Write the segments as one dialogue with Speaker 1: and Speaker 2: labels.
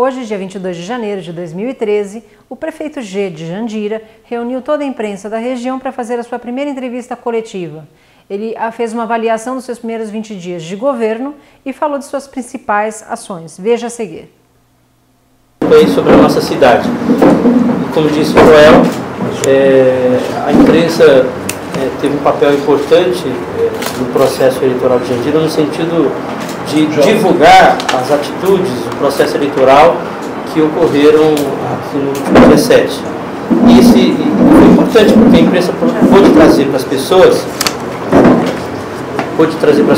Speaker 1: Hoje, dia 22 de janeiro de 2013, o prefeito G de Jandira reuniu toda a imprensa da região para fazer a sua primeira entrevista coletiva. Ele fez uma avaliação dos seus primeiros 20 dias de governo e falou de suas principais ações. Veja a seguir.
Speaker 2: Sobre a nossa cidade. Como disse o Joel, a imprensa teve um papel importante no processo eleitoral de Jandira, no sentido de divulgar as atitudes do processo eleitoral que ocorreram aqui no último dia 7. E isso foi importante porque a imprensa pôde trazer para as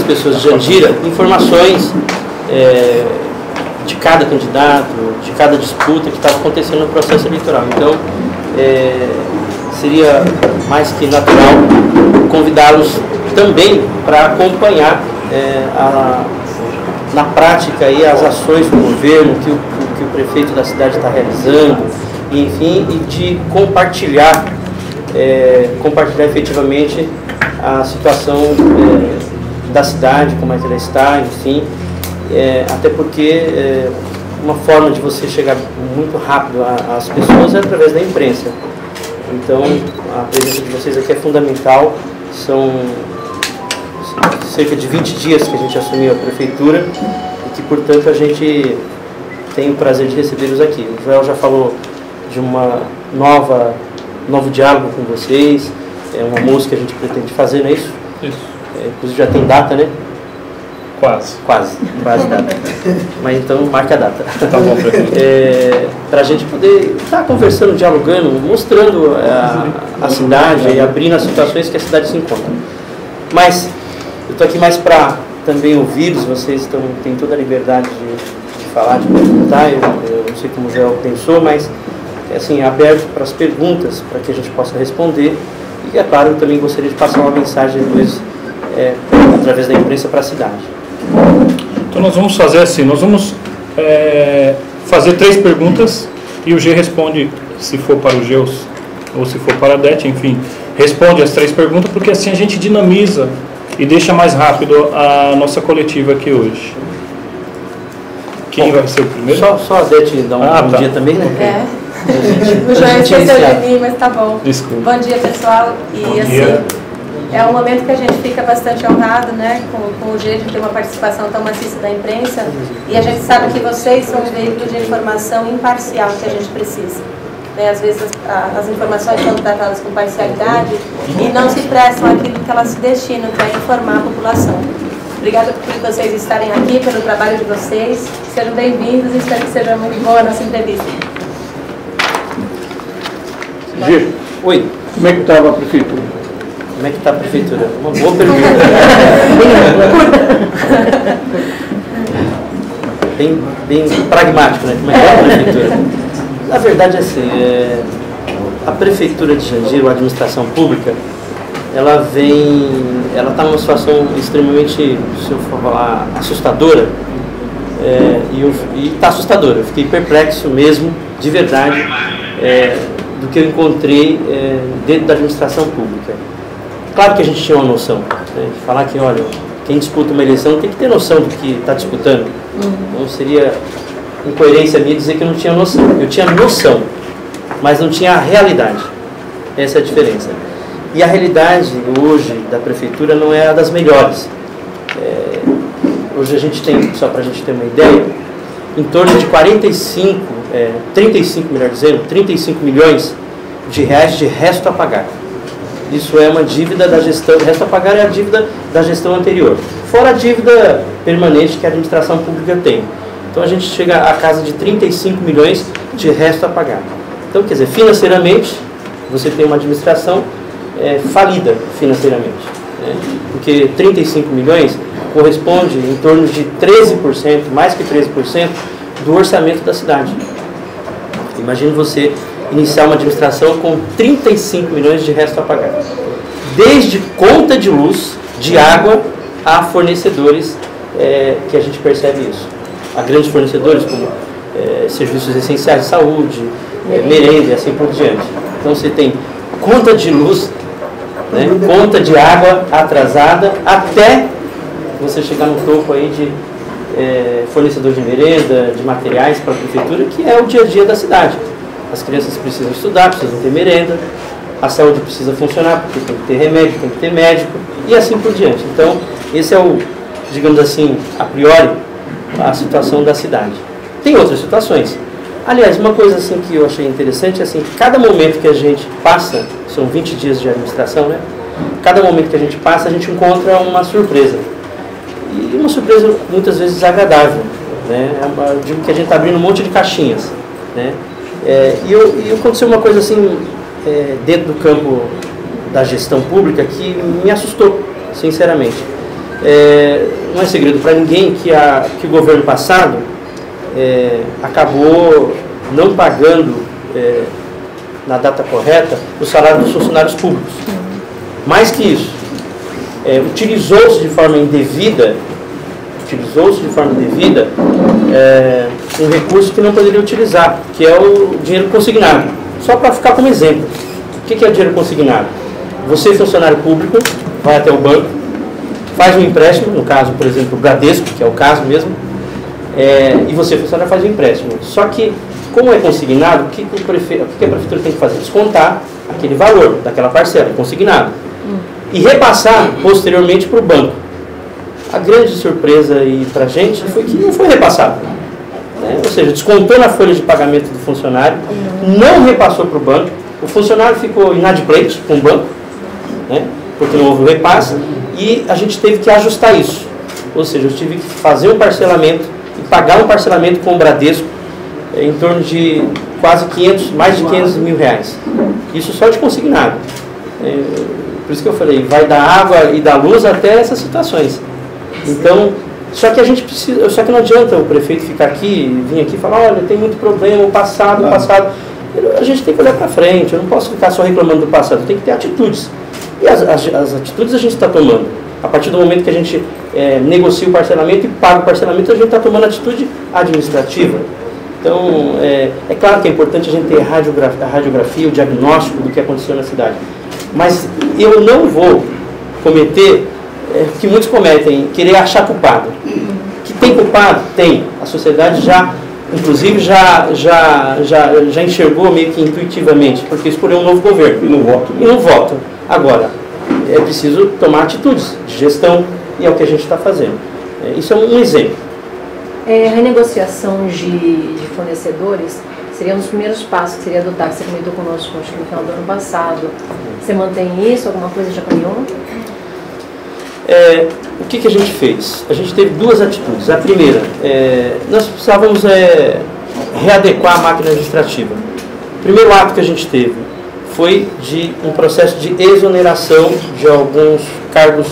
Speaker 2: pessoas de Jandira informações de cada candidato, de cada disputa que estava acontecendo no processo eleitoral. Então, seria mais que natural convidá-los também para acompanhar na prática aí, as ações do governo, que o prefeito da cidade está realizando, enfim, e de compartilhar efetivamente a situação da cidade, como é que ela está, enfim, até porque uma forma de você chegar muito rápido às pessoas é através da imprensa. Então, a presença de vocês aqui é fundamental. São cerca de 20 dias que a gente assumiu a prefeitura e que, portanto, a gente tem o prazer de recebê-los aqui. O Joel já falou de uma novo diálogo com vocês, um almoço que a gente pretende fazer, não é isso?
Speaker 3: Isso.
Speaker 2: Inclusive já tem data, né?
Speaker 3: Quase
Speaker 2: data. Mas então marca a data.
Speaker 3: Tá bom, prefeito.
Speaker 2: Para a gente poder estar conversando, dialogando, mostrando a cidade e abrindo as situações que a cidade se encontra. Mas eu estou aqui mais para também ouvi-los, vocês têm toda a liberdade de falar, de perguntar, eu não sei como o Joel pensou, mas assim, aberto para as perguntas, para que a gente possa responder. E é claro, eu também gostaria de passar uma mensagem depois, através da imprensa para a cidade.
Speaker 3: Então nós vamos fazer assim, nós vamos fazer 3 perguntas e o G responde, se for para o G ou se for para a Det, enfim, responde as 3 perguntas, porque assim a gente dinamiza e deixa mais rápido a nossa coletiva aqui hoje. Quem vai ser o primeiro?
Speaker 2: Só a Det dá um bom dia também, né?
Speaker 4: O Joel esqueceu de mim, mas tá bom.
Speaker 3: Desculpa.
Speaker 4: Bom dia, pessoal. E
Speaker 3: bom
Speaker 4: assim,
Speaker 3: dia.
Speaker 4: É um momento que a gente fica bastante honrado, né, com o G de ter uma participação tão maciça da imprensa. E a gente sabe que vocês são um veículo de informação imparcial que a gente precisa. Às vezes as informações são tratadas com parcialidade e não se prestam aquilo que elas se destinam, que é informar a população. Obrigada por vocês estarem aqui, pelo trabalho de vocês. Sejam bem-vindos e espero que seja muito boa a nossa entrevista.
Speaker 3: G,
Speaker 2: oi.
Speaker 3: Como é que estava a prefeitura?
Speaker 2: Como é que está a prefeitura? Uma boa pergunta. bem pragmático, né? Como é que está a prefeitura? Na verdade, assim, a prefeitura de Jandira, a administração pública, ela está numa situação extremamente, se eu for falar, assustadora, e está assustadora. Eu fiquei perplexo mesmo, de verdade, do que eu encontrei dentro da administração pública. Claro que a gente tinha uma noção, né, de falar que, olha, quem disputa uma eleição tem que ter noção do que está disputando. Não seria incoerência minha dizer que eu não tinha noção. Eu tinha noção, mas não tinha a realidade. Essa é a diferença. E a realidade hoje da prefeitura não é a das melhores. Hoje a gente tem, só para a gente ter uma ideia, em torno de 35 milhões de reais de resto a pagar. Isso é uma dívida da gestão, o resto a pagar é a dívida da gestão anterior. Fora a dívida permanente que a administração pública tem. Então a gente chega à casa de 35 milhões de resto a pagar. Então, quer dizer, financeiramente, você tem uma administração falida financeiramente. Né? Porque 35 milhões corresponde em torno de 13%, mais que 13%, do orçamento da cidade. Imagine você iniciar uma administração com 35 milhões de resto a pagar. Desde conta de luz, de água, a fornecedores que a gente percebe isso. A grandes fornecedores como serviços essenciais de saúde, merenda e assim por diante. Então você tem conta de luz, né, conta de água atrasada, até você chegar no topo aí de fornecedor de merenda, de materiais para a prefeitura, que é o dia a dia da cidade. As crianças precisam estudar, precisam ter merenda, a saúde precisa funcionar, porque tem que ter remédio, tem que ter médico, e assim por diante. Então, esse é o, digamos assim, a priori, a situação da cidade. Tem outras situações. Aliás, uma coisa assim que eu achei interessante é assim, que cada momento que a gente passa, são 20 dias de administração, né? Cada momento que a gente passa, a gente encontra uma surpresa. E uma surpresa muitas vezes desagradável, né? Eu digo que a gente está abrindo um monte de caixinhas, né? E aconteceu uma coisa assim, dentro do campo da gestão pública, que me assustou, sinceramente. Não é segredo para ninguém que o governo passado acabou não pagando na data correta o salário dos funcionários públicos. Mais que isso, utilizou-se de forma indevida um recurso que não poderia utilizar, que é o dinheiro consignado. Só para ficar como exemplo, o que é o dinheiro consignado? Você, funcionário público, vai até o banco, faz um empréstimo, no caso, por exemplo, o Bradesco, que é o caso mesmo, e você, funcionário, faz um empréstimo. Só que, como é consignado, o que a prefeitura tem que fazer? Descontar aquele valor daquela parcela, consignado, e repassar posteriormente para o banco. A grande surpresa para a gente foi que não foi repassado. Ou seja, descontou na folha de pagamento do funcionário, não repassou para o banco, o funcionário ficou inadimplente com o banco, né, porque não houve o repasse, e a gente teve que ajustar isso. Ou seja, eu tive que fazer um parcelamento e pagar um parcelamento com o Bradesco em torno de quase mais de 500 mil reais. Isso só de consignado. Por isso que eu falei, vai da água e da luz até essas situações. Então, só que a gente precisa, só que não adianta o prefeito ficar aqui, vir aqui e falar, olha, tem muito problema, o passado. A gente tem que olhar para frente, eu não posso ficar só reclamando do passado, tem que ter atitudes. E as atitudes a gente está tomando. A partir do momento que a gente negocia o parcelamento e paga o parcelamento, a gente está tomando atitude administrativa. Então, é claro que é importante a gente ter a radiografia, o diagnóstico do que aconteceu na cidade. Mas eu não vou cometer que muitos cometem, querer achar culpado. Que tem culpado? Tem. A sociedade inclusive, já enxergou meio que intuitivamente, porque escolheu um novo governo. E não votam. Agora, é preciso tomar atitudes de gestão, e é o que a gente está fazendo. Isso é um exemplo.
Speaker 1: A renegociação de fornecedores seria um dos primeiros passos que seria adotar, que você comentou conosco, acho que no final do ano passado. Você mantém isso? Alguma coisa já caminhou?
Speaker 2: O que a gente fez? A gente teve duas atitudes. A primeira, nós precisávamos readequar a máquina administrativa. O primeiro ato que a gente teve foi de um processo de exoneração de alguns cargos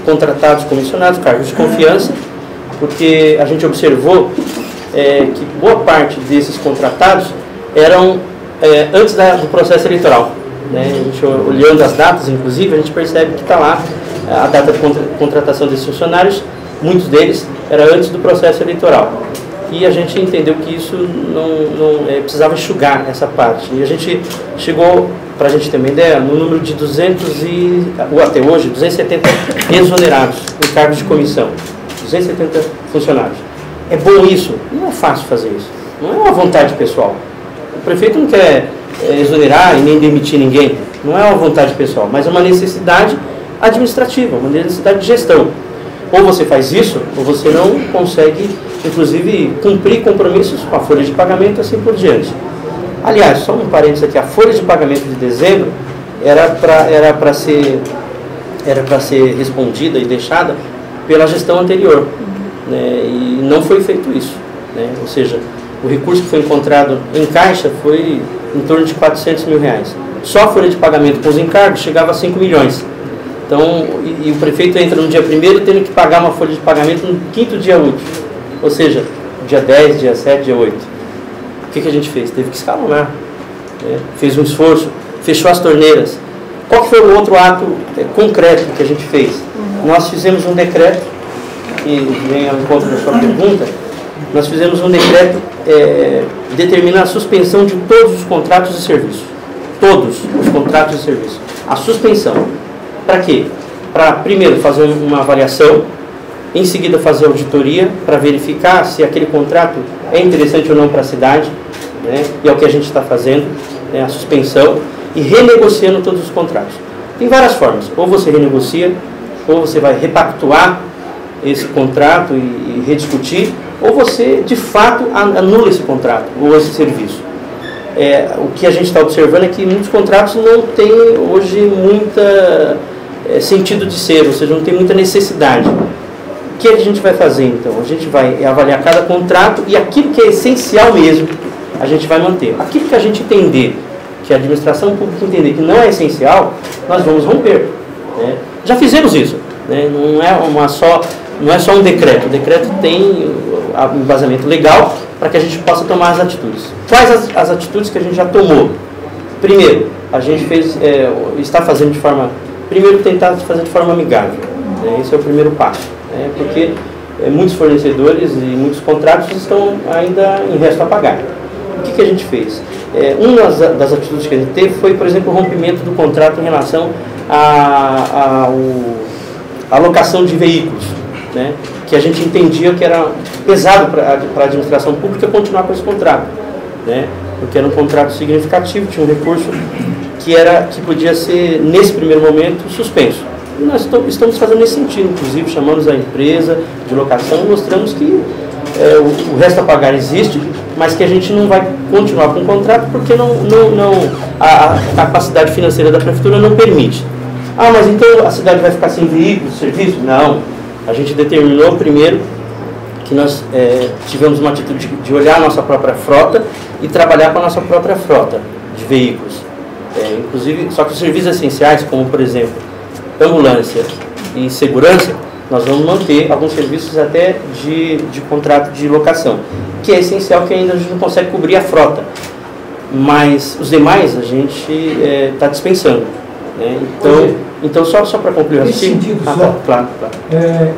Speaker 2: contratados, comissionados, cargos de confiança, porque a gente observou que boa parte desses contratados eram antes do processo eleitoral. Né? A gente, olhando as datas, inclusive, a gente percebe que está lá a data de contratação desses funcionários, muitos deles era antes do processo eleitoral. E a gente entendeu que isso não precisava enxugar essa parte. E a gente chegou, para a gente ter uma ideia, no número de 270 exonerados em cargos de comissão. 270 funcionários. É bom isso? Não é fácil fazer isso. Não é uma vontade pessoal. O prefeito não quer exonerar e nem demitir ninguém. Não é uma vontade pessoal, mas é uma necessidade administrativa, uma necessidade de gestão. Ou você faz isso, ou você não consegue, inclusive, cumprir compromissos com a folha de pagamento e assim por diante. Aliás, só um parênteses aqui, a folha de pagamento de dezembro era para ser respondida e deixada pela gestão anterior, né? E não foi feito isso, né? Ou seja, o recurso que foi encontrado em caixa foi em torno de 400 mil reais. Só a folha de pagamento com os encargos chegava a 5 milhões. Então, e o prefeito entra no dia 1º tendo que pagar uma folha de pagamento no 5º dia útil. Ou seja, dia 10, dia 7, dia 8. O que a gente fez? Teve que escalonar. Né? Fez um esforço, fechou as torneiras. Qual que foi o outro ato concreto que a gente fez? Nós fizemos um decreto, que vem ao encontro da sua pergunta, nós fizemos um decreto determinando a suspensão de todos os contratos de serviço. Todos os contratos de serviço. A suspensão. Para quê? Para, primeiro, fazer uma avaliação em seguida fazer auditoria para verificar se aquele contrato é interessante ou não para a cidade, né? E é o que a gente está fazendo, né? A suspensão e renegociando todos os contratos. Tem várias formas, ou você renegocia, ou você vai repactuar esse contrato e rediscutir, ou você de fato anula esse contrato ou esse serviço. O que a gente está observando é que muitos contratos não têm hoje muita sentido de ser, ou seja, não tem muita necessidade. O que a gente vai fazer então? A gente vai avaliar cada contrato e aquilo que é essencial mesmo, a gente vai manter. Aquilo que a gente entender, que a administração pública entender que não é essencial, nós vamos romper, né? Já fizemos isso, né? Não é só um decreto. O decreto tem um embasamento legal para que a gente possa tomar as atitudes. Quais as atitudes que a gente já tomou? Primeiro, a gente está fazendo de forma... Primeiro, tentar fazer de forma amigável, né? Esse é o primeiro passo, né? Porque muitos fornecedores e muitos contratos estão ainda em resto a pagar. O que a gente fez? Uma das atitudes que a gente teve foi, por exemplo, o rompimento do contrato em relação à alocação de veículos, né? Que a gente entendia que era pesado para a administração pública continuar com esse contrato, né? Porque era um contrato significativo, tinha um recurso que podia ser, nesse primeiro momento, suspenso. E nós estamos fazendo nesse sentido, inclusive chamamos a empresa de locação e mostramos que o resto a pagar existe, mas que a gente não vai continuar com o contrato porque a capacidade financeira da prefeitura não permite. Ah, mas então a cidade vai ficar sem veículos, serviço? Não. A gente determinou primeiro que nós tivemos uma atitude de olhar a nossa própria frota e trabalhar com a nossa própria frota de veículos. Inclusive, só que os serviços essenciais, como por exemplo, ambulância e segurança, nós vamos manter alguns serviços até de contrato de locação, que é essencial, que ainda a gente não consegue cobrir a frota. Mas os demais a gente está dispensando, né? Então só para concluir
Speaker 5: nesse sentido,
Speaker 2: claro.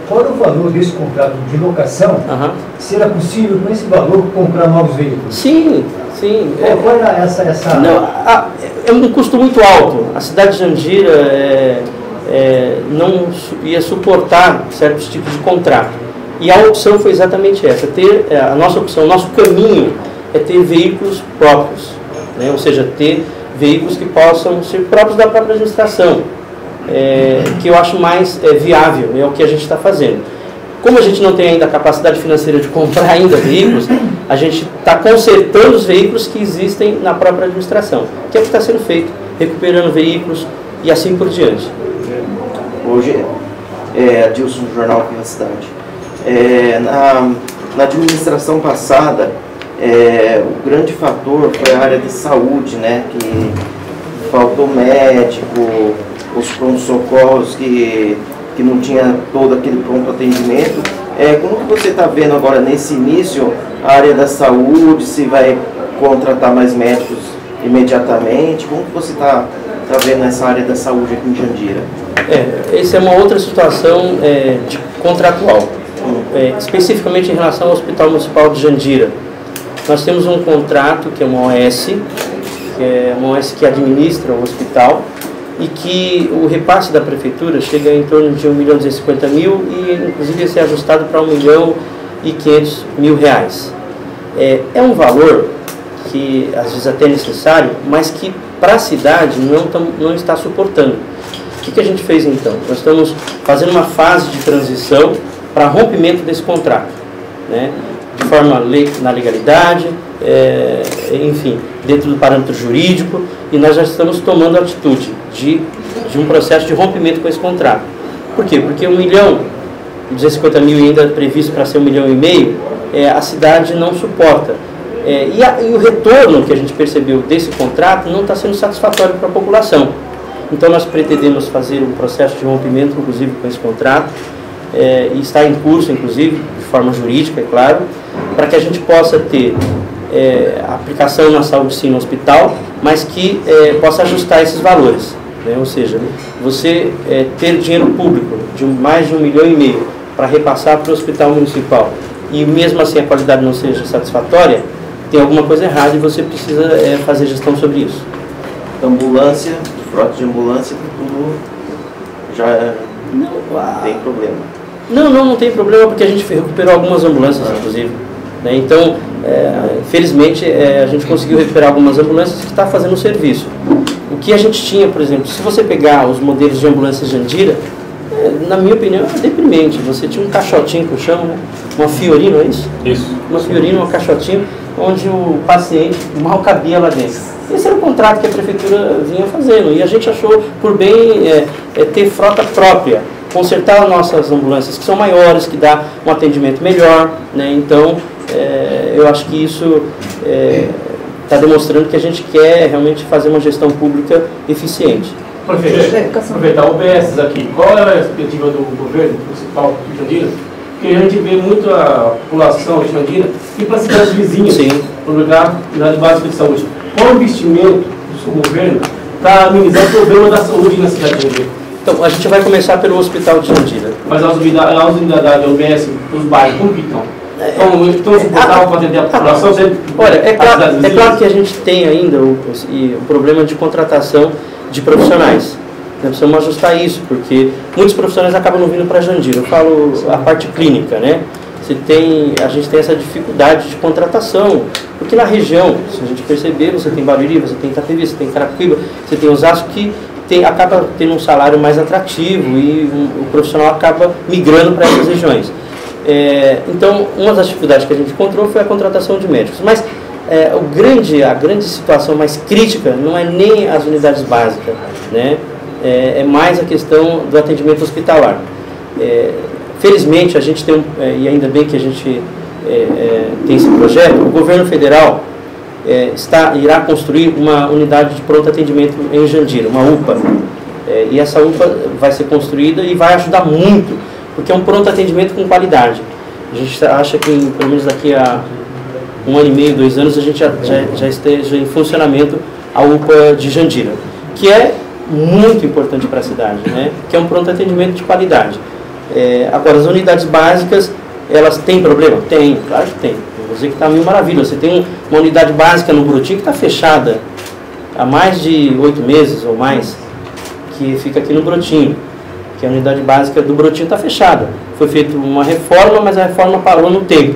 Speaker 5: Qual é o valor desse contrato de locação? Será possível com esse valor comprar novos veículos?
Speaker 2: Sim.
Speaker 5: Qual era essa...
Speaker 2: Não, é um custo muito alto. A cidade de Jandira não ia suportar certos tipos de contrato. E a opção foi exatamente essa. A nossa opção, o nosso caminho é ter veículos próprios, né? Ou seja, ter veículos que possam ser próprios da própria administração, que eu acho mais viável, é o que a gente está fazendo. Como a gente não tem ainda a capacidade financeira de comprar ainda veículos, a gente está consertando os veículos que existem na própria administração, que é o que está sendo feito, recuperando veículos e assim por diante.
Speaker 6: Hoje, Adilson, do Jornal aqui na cidade. Na administração passada, o grande fator foi a área de saúde, né? Que faltou médico, os pronto-socorros que não tinha todo aquele pronto atendimento. Como que você está vendo agora nesse início a área da saúde, se vai contratar mais médicos imediatamente? Como que você está vendo essa área da saúde aqui em Jandira?
Speaker 2: Essa é uma outra situação contratual, especificamente em relação ao Hospital Municipal de Jandira. Nós temos um contrato que é uma OS, que administra o hospital, e que o repasse da prefeitura chega em torno de R$1.250.000 e inclusive ia ser ajustado para R$1.500.000. É um valor que às vezes até é necessário, mas que para a cidade não está suportando. O que a gente fez então? Nós estamos fazendo uma fase de transição para rompimento desse contrato, né? De forma na legalidade, enfim, dentro do parâmetro jurídico, e nós já estamos tomando a atitude de um processo de rompimento com esse contrato. Por quê? Porque R$1.250.000 ainda previsto para ser R$1,5 milhão, a cidade não suporta. E o retorno que a gente percebeu desse contrato não está sendo satisfatório para a população. Então nós pretendemos fazer um processo de rompimento, inclusive, com esse contrato, e está em curso, inclusive, de forma jurídica, é claro, para que a gente possa ter aplicação na saúde sim no hospital, mas que possa ajustar esses valores, né? Ou seja, você ter dinheiro público de mais de R$1,5 milhão para repassar para o hospital municipal e mesmo assim a qualidade não seja satisfatória, tem alguma coisa errada e você precisa fazer gestão sobre isso.
Speaker 6: Ambulância, frota de ambulância, tudo já não tem problema.
Speaker 2: Não tem problema, porque a gente recuperou algumas ambulâncias, inclusive. Né? Então, felizmente, a gente conseguiu recuperar algumas ambulâncias que está fazendo o serviço. O que a gente tinha, por exemplo, se você pegar os modelos de ambulâncias Jandira, na minha opinião, é deprimente. Você tinha um caixotinho que eu chamo, né? Uma Fiorino, é isso?
Speaker 3: Isso.
Speaker 2: Uma Fiorino, uma caixotinho, onde o paciente mal cabia lá dentro. Esse era o contrato que a prefeitura vinha fazendo, e a gente achou por bem ter frota própria, consertar nossas ambulâncias que são maiores, que dá um atendimento melhor, né? Então, eu acho que isso está demonstrando que a gente quer realmente fazer uma gestão pública eficiente.
Speaker 7: Prefeito, aproveitar o OBS aqui, qual é a perspectiva do governo municipal de Jandira? Porque a gente vê muito a população de Jandira ir para cidades vizinhas, para o lugar de básica de saúde. Qual o investimento do seu governo para amenizar o problema da saúde na cidade de Jandira?
Speaker 2: Então, a gente vai começar pelo Hospital de Jandira.
Speaker 7: Mas as unidades da OBS, os bairros, como que estão? Estão suportáveis para atender a população?
Speaker 2: Olha, é claro que a gente tem ainda o problema de contratação de profissionais. Nós precisamos ajustar isso, porque muitos profissionais acabam não vindo para Jandira. Eu falo a parte clínica, né? A gente tem essa dificuldade de contratação, porque na região, se a gente perceber, você tem Barueri, você tem Itapevi, você tem Carapicuíba, você tem Osasco, que acaba tendo um salário mais atrativo e o profissional acaba migrando para essas regiões. Então, uma das dificuldades que a gente encontrou foi a contratação de médicos. Mas a grande situação mais crítica não é nem as unidades básicas, né? É mais a questão do atendimento hospitalar. Felizmente, a gente tem, e ainda bem que a gente tem esse projeto, o governo federal irá construir uma unidade de pronto atendimento em Jandira, uma UPA. E essa UPA vai ser construída e vai ajudar muito, porque é um pronto atendimento com qualidade. A gente acha que, pelo menos daqui a 1 ano e meio, 2 anos, a gente já esteja em funcionamento a UPA de Jandira, que é muito importante para a cidade, né? Que é um pronto atendimento de qualidade. Agora, as unidades básicas, elas têm problema? Tem, claro que tem. Eu vou dizer que está mil maravilhas. Você tem uma unidade básica no Brotinho que está fechada há mais de 8 meses ou mais, que fica aqui no Brotinho, que a unidade básica do Brotinho está fechada. Foi feita uma reforma, mas a reforma parou no tempo.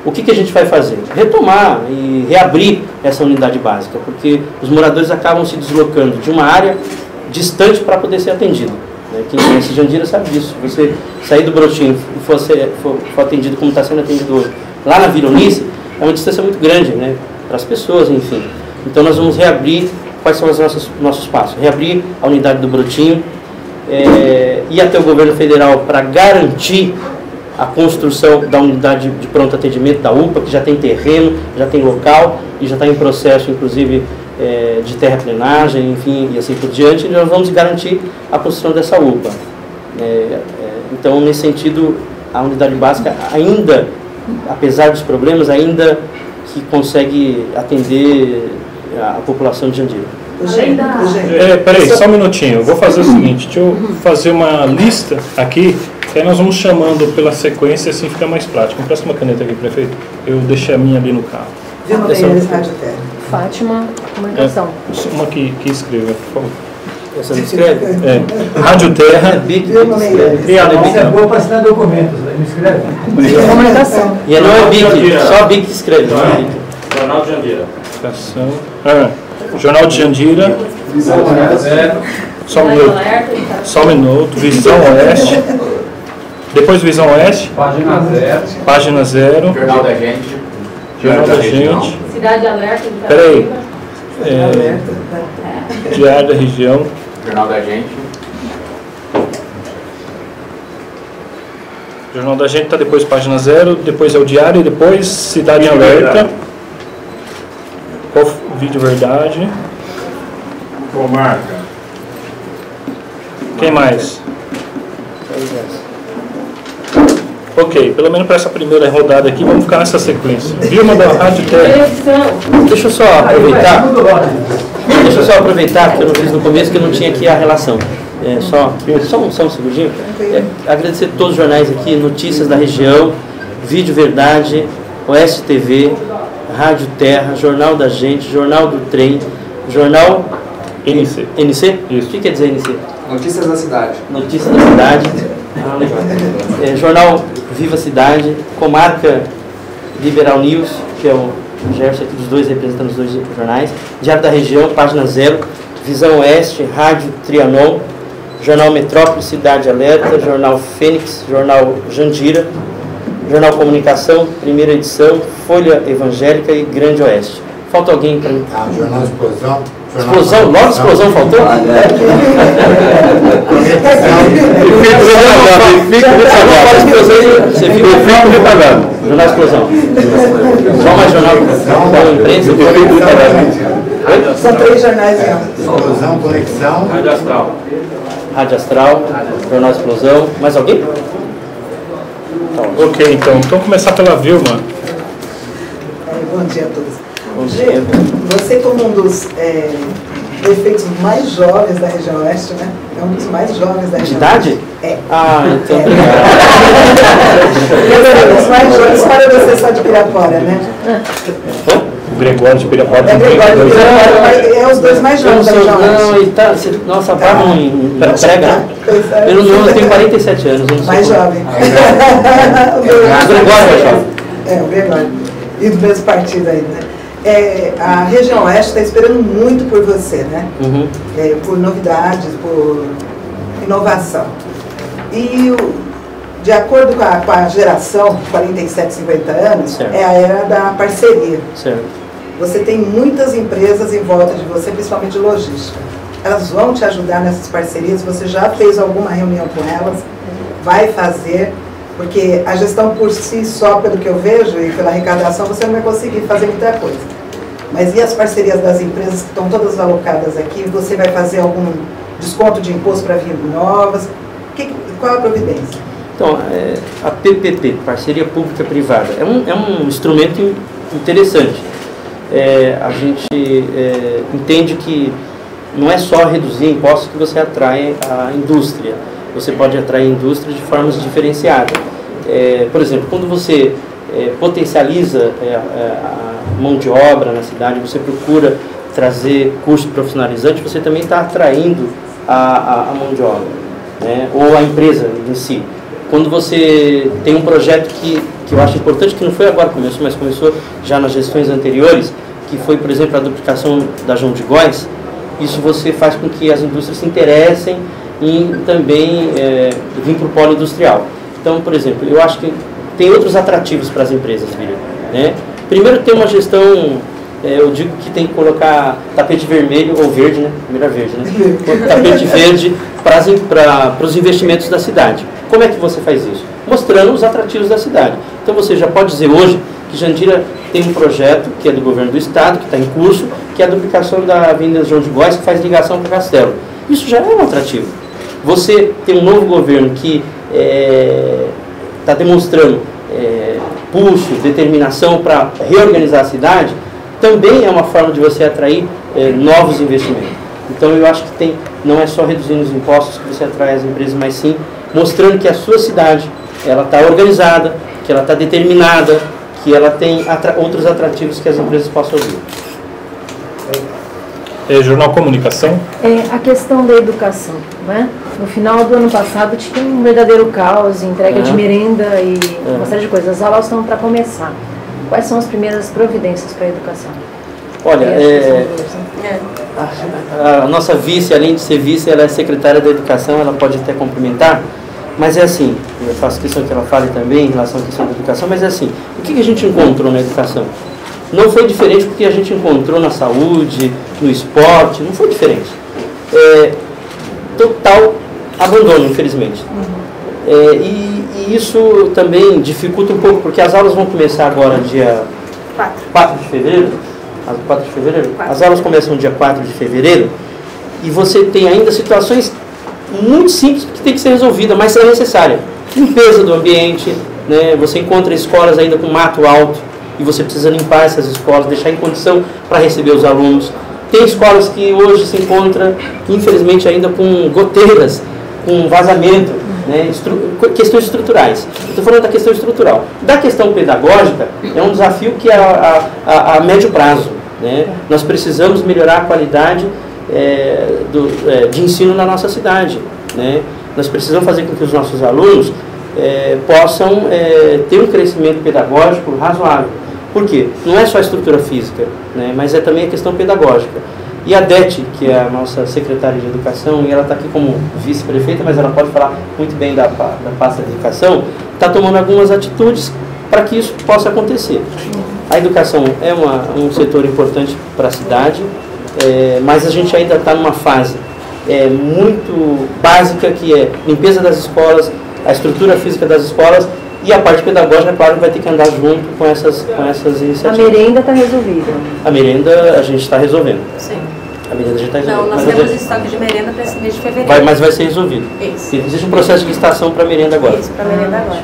Speaker 2: O que a gente vai fazer? Retomar e reabrir essa unidade básica, porque os moradores acabam se deslocando de uma área distante para poder ser atendido. Quem conhece Jandira sabe disso. Você sair do Brotinho e for atendido como está sendo atendido hoje, lá na Vila Unice, é uma distância muito grande, né, para as pessoas, enfim. Então nós vamos reabrir. Quais são os nossos passos? Reabrir a unidade do Brotinho, ir até o governo federal para garantir a construção da unidade de pronto atendimento da UPA, que já tem terreno, já tem local e já está em processo, inclusive, de terraplenagem, enfim, e assim por diante. E nós vamos garantir a construção dessa UPA. Então, nesse sentido, a unidade básica ainda, apesar dos problemas, ainda que consegue atender a população de Jandira.
Speaker 3: Peraí, só um minutinho. Eu vou fazer o seguinte, deixa eu fazer uma lista aqui, que aí nós vamos chamando pela sequência, assim fica mais prático. Me presta uma caneta aqui, prefeito. Eu deixei a minha ali no carro.
Speaker 1: Fátima, comunicação.
Speaker 3: Uma que escreva, por favor.
Speaker 2: Você não escreve?
Speaker 3: Rádio Terra.
Speaker 5: Isso é boa para assinar documentos, não escreve?
Speaker 1: Comunicação.
Speaker 2: E não é BIC, só a BIC que escreve.
Speaker 7: Jornal de Jandira.
Speaker 3: Jornal de Jandira. Só um minuto. Visão Oeste. Depois Visão Oeste. Página 0.
Speaker 7: Jornal da Gente.
Speaker 3: Jornal da Gente.
Speaker 4: Cidade Alerta.
Speaker 3: Peraí. Diário da Região.
Speaker 7: Jornal da Gente.
Speaker 3: Jornal da Gente está depois Página 0, depois é o Diário, e depois Cidade Alerta. Vídeo Verdade.
Speaker 7: Comarca.
Speaker 3: Quem mais? Ok, pelo menos para essa primeira rodada aqui, vamos ficar nessa sequência. Vilma da Rádio Terra.
Speaker 2: Deixa eu só aproveitar, porque eu não fiz no começo, que eu não tinha aqui a relação. Só um segundinho. Agradecer a todos os jornais aqui, Notícias da Região, Vídeo Verdade, Oeste TV, Rádio Terra, Jornal da Gente, Jornal do Trem, Jornal
Speaker 3: NC.
Speaker 2: NC?
Speaker 3: Isso.
Speaker 2: O que quer dizer NC?
Speaker 8: Notícias da Cidade.
Speaker 2: Notícias da Cidade, Ah, legal. Jornal Viva Cidade, Comarca Liberal News, que é o Gerson aqui dos dois, representando os dois jornais, Diário da Região, Página Zero, Visão Oeste, Rádio Trianon, Jornal Metrópole, Cidade Alerta, Jornal Fênix, Jornal Jandira, Jornal Comunicação, Primeira Edição, Folha Evangélica e Grande Oeste. Falta alguém para mim?
Speaker 8: Jornal Explosão.
Speaker 2: Explosão? Logo Explosão faltou? Você fica retardado. Jornal Explosão. Só mais jornal da imprensa?
Speaker 9: São 3 jornais.
Speaker 8: Explosão, Conexão.
Speaker 7: Rádio Astral.
Speaker 2: Rádio Astral, Jornal Explosão. Mais alguém?
Speaker 3: Ok, então vamos começar pela Vilma.
Speaker 9: Bom dia a todos.
Speaker 2: Bom dia.
Speaker 9: Você, como um dos prefeitos mais jovens da região oeste, né? É um dos mais jovens da região
Speaker 2: Idade?
Speaker 9: oeste. É.
Speaker 2: Ah, então.
Speaker 9: Um dos mais jovens, para você só de Pirapora, né?
Speaker 3: O Gregório de Pirapora.
Speaker 9: É Gregório de Pirapora, mas é os dois mais jovens da região oeste.
Speaker 2: Não, e tá, nossa, barra não entrega. Eu tenho 47 anos. Eu não
Speaker 9: mais
Speaker 2: sou
Speaker 9: jovem.
Speaker 2: O Gregório é jovem.
Speaker 9: É, o Gregório. E do mesmo partido aí, né? A região oeste está esperando muito por você, né?
Speaker 2: Uhum.
Speaker 9: Por novidades, por inovação. E de acordo com a geração 47, 50 anos,
Speaker 2: certo,
Speaker 9: é a era da parceria.
Speaker 2: Certo.
Speaker 9: Você tem muitas empresas em volta de você, principalmente de logística. Elas vão te ajudar nessas parcerias, você já fez alguma reunião com elas, vai fazer, porque a gestão por si só, pelo que eu vejo, e pela arrecadação, você não vai conseguir fazer muita coisa. Mas e as parcerias das empresas que estão todas alocadas aqui? Você vai fazer algum desconto de imposto para vir novas? Qual a providência?
Speaker 2: Então, a PPP, Parceria Pública-Privada, é um instrumento interessante. A gente entende que não é só reduzir impostos que você atrai a indústria. Você pode atrair a indústria de formas diferenciadas. Por exemplo, quando você potencializa a mão de obra na cidade, você procura trazer curso profissionalizante, você também está atraindo a mão de obra, né? Ou a empresa em si. Quando você tem um projeto que eu acho importante, que não foi agora que começou, mas começou já nas gestões anteriores, que foi, por exemplo, a duplicação da João de Góes, isso você faz com que as indústrias se interessem em também vir para o polo industrial. Então, por exemplo, eu acho que tem outros atrativos para as empresas virem, né? Primeiro, tem uma gestão, eu digo que tem que colocar tapete vermelho ou verde, né? Melhor verde, né? Tapete verde para os investimentos da cidade. Como é que você faz isso? Mostrando os atrativos da cidade. Então você já pode dizer hoje que Jandira tem um projeto que é do governo do estado, que está em curso, que é a duplicação da Avenida João de Góes, que faz ligação com o Castelo. Isso já é um atrativo. Você tem um novo governo que está demonstrando pulso, determinação para reorganizar a cidade, também é uma forma de você atrair novos investimentos. Então eu acho que não é só reduzindo os impostos que você atrai as empresas, mas sim mostrando que a sua cidade ela está organizada, que ela está determinada, que ela tem outros atrativos que as empresas possam ouvir.
Speaker 3: Jornal Comunicação?
Speaker 1: A questão da educação, né? No final do ano passado tinha um verdadeiro caos, entrega de merenda e uma série de coisas. As aulas estão para começar. Quais são as primeiras providências para a educação?
Speaker 2: Olha, a nossa vice, além de ser vice, ela é secretária da Educação, ela pode até complementar, mas é assim, eu faço questão que ela fale também em relação à questão da educação, mas é assim, o que a gente encontrou na educação? Não foi diferente do que a gente encontrou na saúde, no esporte, não foi diferente. Total abandono, infelizmente. E isso também dificulta um pouco, porque as aulas vão começar agora dia 4 de fevereiro. 4 de fevereiro? As aulas começam dia 4 de fevereiro e você tem ainda situações muito simples que tem que ser resolvida, mas é necessária. Limpeza do ambiente, né? Você encontra escolas ainda com mato alto e você precisa limpar essas escolas, deixar em condição para receber os alunos. Tem escolas que hoje se encontram, infelizmente, ainda com goteiras, com vazamento, né? Questões estruturais. Estou falando da questão estrutural. Da questão pedagógica, é um desafio que é a médio prazo, né? Nós precisamos melhorar a qualidade de ensino na nossa cidade, né? Nós precisamos fazer com que os nossos alunos possam ter um crescimento pedagógico razoável. Por quê? Não é só a estrutura física, né, mas é também a questão pedagógica. E a Dete, que é a nossa secretária de Educação, e ela está aqui como vice-prefeita, mas ela pode falar muito bem da pasta de Educação, está tomando algumas atitudes para que isso possa acontecer. A educação é um setor importante para a cidade, mas a gente ainda está numa fase muito básica, que é limpeza das escolas, a estrutura física das escolas, e a parte pedagógica, claro, vai ter que andar junto com essas iniciativas.
Speaker 1: A merenda está resolvida?
Speaker 2: A merenda a gente está resolvendo.
Speaker 4: Sim.
Speaker 2: A merenda já está resolvida.
Speaker 4: Não, nós temos estoque de merenda para esse mês de fevereiro.
Speaker 2: Mas vai ser resolvido.
Speaker 4: Isso.
Speaker 2: Existe um processo de licitação para a merenda agora.
Speaker 4: Isso, para a merenda agora.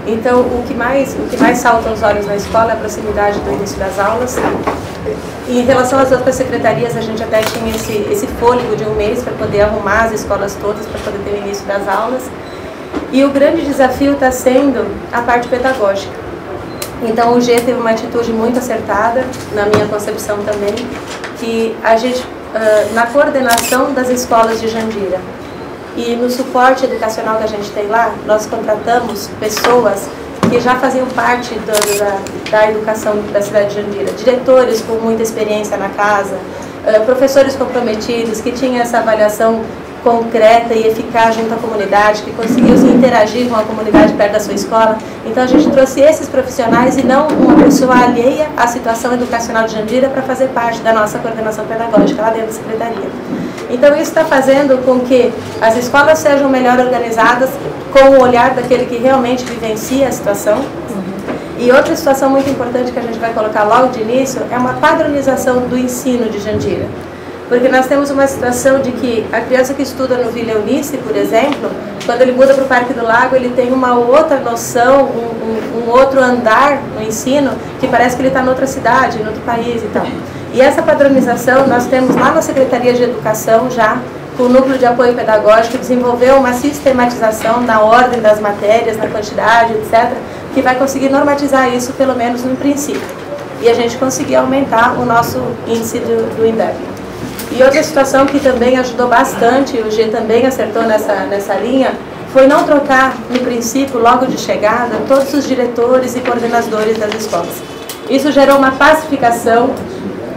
Speaker 4: Então, o que mais salta aos olhos na escola é a proximidade do início das aulas. E em relação às outras secretarias, a gente até tinha esse fôlego de um mês para poder arrumar as escolas todas, para poder ter o início das aulas. E o grande desafio está sendo a parte pedagógica. Então o G teve uma atitude muito acertada, na minha concepção também, que a gente, na coordenação das escolas de Jandira e no suporte educacional que a gente tem lá, nós contratamos pessoas que já faziam parte da educação da cidade de Jandira, diretores com muita experiência na casa, professores comprometidos, que tinham essa avaliação concreta e eficaz junto à comunidade, que conseguiu se interagir com a comunidade perto da sua escola. Então a gente trouxe esses profissionais e não uma pessoa alheia à situação educacional de Jandira para fazer parte da nossa coordenação pedagógica lá dentro da secretaria. Então isso está fazendo com que as escolas sejam melhor organizadas com o olhar daquele que realmente vivencia a situação. E outra situação muito importante que a gente vai colocar logo de início é uma padronização do ensino de Jandira. Porque nós temos uma situação de que a criança que estuda no Vila Eunice, por exemplo, quando ele muda para o Parque do Lago, ele tem uma outra noção, um outro andar no ensino, que parece que ele está em outra cidade, em outro país e tal. E essa padronização nós temos lá na Secretaria de Educação já, com o Núcleo de Apoio Pedagógico, desenvolveu uma sistematização na ordem das matérias, na quantidade, etc., que vai conseguir normatizar isso, pelo menos no princípio. E a gente conseguir aumentar o nosso índice do INDEB. E outra situação que também ajudou bastante, o G também acertou nessa linha, foi não trocar, no princípio, logo de chegada, todos os diretores e coordenadores das escolas. Isso gerou uma pacificação,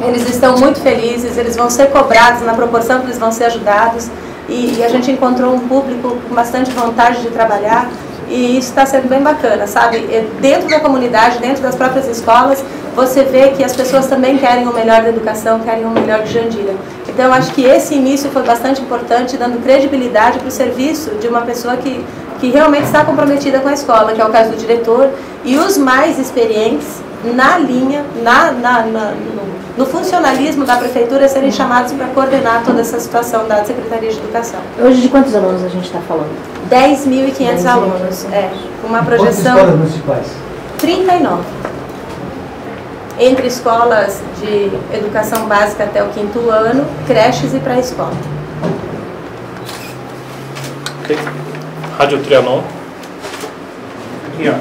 Speaker 4: eles estão muito felizes, eles vão ser cobrados na proporção que eles vão ser ajudados, e a gente encontrou um público com bastante vontade de trabalhar, e isso está sendo bem bacana, sabe? Dentro da comunidade, dentro das próprias escolas, você vê que as pessoas também querem o melhor da educação, querem o melhor de Jandira. Então, eu acho que esse início foi bastante importante, dando credibilidade para o serviço de uma pessoa que realmente está comprometida com a escola, que é o caso do diretor, e os mais experientes na linha, no funcionalismo da prefeitura, serem chamados para coordenar toda essa situação da Secretaria de Educação.
Speaker 1: Hoje, de quantos alunos a gente está falando?
Speaker 4: 10.500 alunos, uma projeção...
Speaker 5: Quantas escolas municipais?
Speaker 4: 39. Entre escolas de educação básica até o 5º ano, creches e pré-escola.
Speaker 3: Okay. Rádio Trianon.
Speaker 10: Aqui, ó.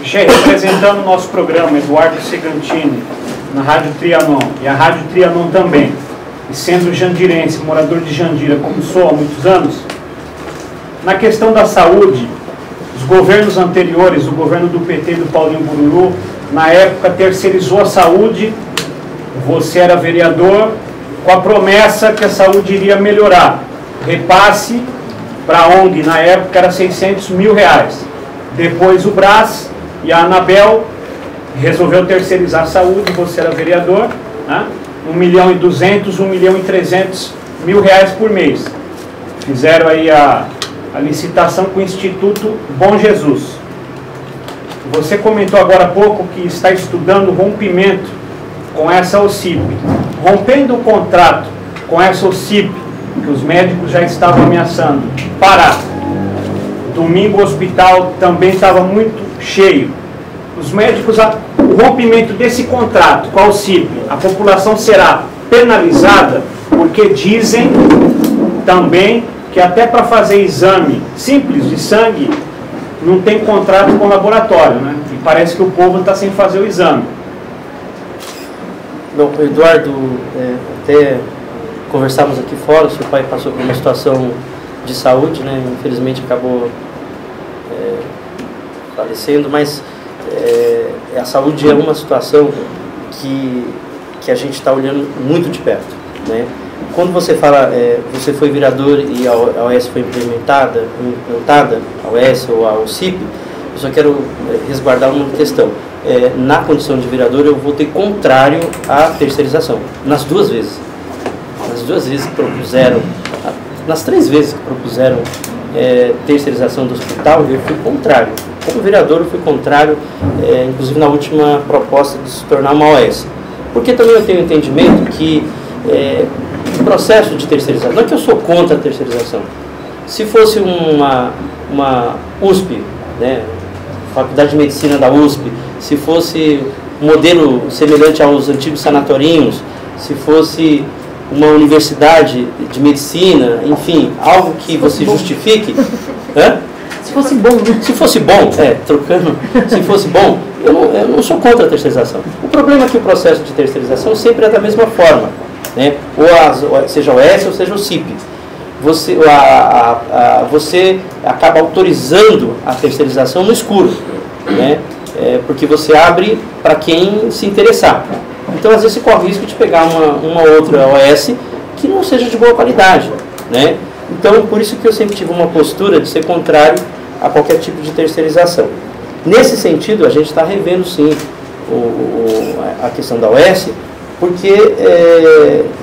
Speaker 10: Representando o nosso programa, Eduardo Segantini, na Rádio Trianon, e a Rádio Trianon também, e sendo jandirense, morador de Jandira, como sou há muitos anos, na questão da saúde, os governos anteriores, o governo do PT e do Paulinho Bururu, na época terceirizou a saúde, você era vereador, com a promessa que a saúde iria melhorar. Repasse para a ONG, na época era R$600 mil. Depois o Brás e a Anabel resolveu terceirizar a saúde, você era vereador, né? R$1.200.000, R$1.300.000 por mês. Fizeram aí a licitação com o Instituto Bom Jesus. Você comentou agora há pouco que está estudando o rompimento com essa OCIP. Rompendo o contrato com essa OCIP, que os médicos já estavam ameaçando parar. Domingo o hospital também estava muito cheio. Os médicos, o rompimento desse contrato com a OCIP, a população será penalizada, porque dizem também que até para fazer exame simples de sangue, não tem contrato com o laboratório, né? E parece que o povo está sem fazer o exame.
Speaker 2: Bom, Eduardo, até conversávamos aqui fora, seu pai passou por uma situação de saúde, né? Infelizmente acabou falecendo, mas a saúde é uma situação que a gente está olhando muito de perto, né? Quando você fala, você foi vereador e a OS foi implantada, a OS ou a OCIP, eu só quero resguardar uma questão. Na condição de vereador, eu votei contrário à terceirização, nas duas vezes. Nas duas vezes que propuseram, nas 3 vezes que propuseram terceirização do hospital, eu fui contrário. Como vereador, eu fui contrário, inclusive na última proposta de se tornar uma OS. Porque também eu tenho entendimento que o processo de terceirização, não é que eu sou contra a terceirização. Se fosse uma USP, né, Faculdade de Medicina da USP, se fosse um modelo semelhante aos antigos sanatorinos, se fosse uma universidade de medicina, enfim, algo que você justifique.
Speaker 1: Se fosse bom, né? Se fosse bom,
Speaker 2: trocando, se fosse bom, eu não sou contra a terceirização. O problema é que o processo de terceirização sempre é da mesma forma, né? Seja o OS ou seja o CIP. Você acaba autorizando a terceirização no escuro, né? Porque você abre para quem se interessar. Então, às vezes, você corre o risco de pegar uma outra OS que não seja de boa qualidade, né? Então, por isso que eu sempre tive uma postura de ser contrário a qualquer tipo de terceirização. Nesse sentido, a gente está revendo, sim, a questão da OS, porque,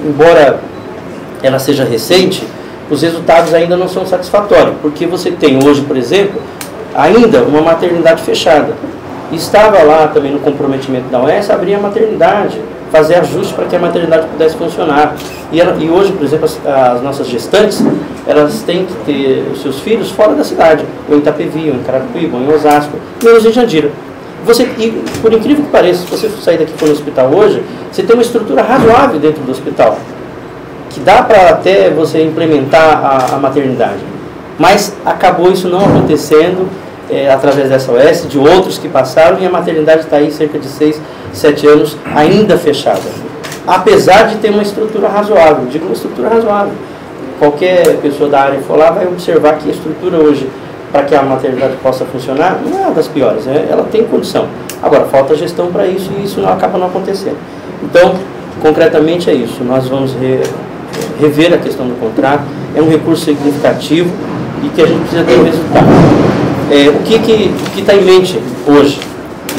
Speaker 2: embora ela seja recente, os resultados ainda não são satisfatórios, porque você tem hoje, por exemplo, ainda uma maternidade fechada. Estava lá também no comprometimento da OS abrir a maternidade, fazer ajustes para que a maternidade pudesse funcionar. E hoje, por exemplo, as nossas gestantes, elas têm que ter os seus filhos fora da cidade, ou em Itapevi, ou em Carapicuíba, ou em Osasco, menos em Jandira. E, por incrível que pareça, se você sair daqui e for no hospital hoje, você tem uma estrutura razoável dentro do hospital, que dá para até você implementar a maternidade. Mas acabou isso não acontecendo através dessa OS, de outros que passaram, e a maternidade está aí cerca de 6, 7 anos ainda fechada. Apesar de ter uma estrutura razoável, digo uma estrutura razoável. Qualquer pessoa da área for lá vai observar que a estrutura hoje, para que a maternidade possa funcionar, não é das piores, ela tem condição. Agora, falta gestão para isso e isso acaba não acontecendo. Então, concretamente é isso, nós vamos rever a questão do contrato, é um recurso significativo e que a gente precisa ter um resultado. O que está em mente hoje,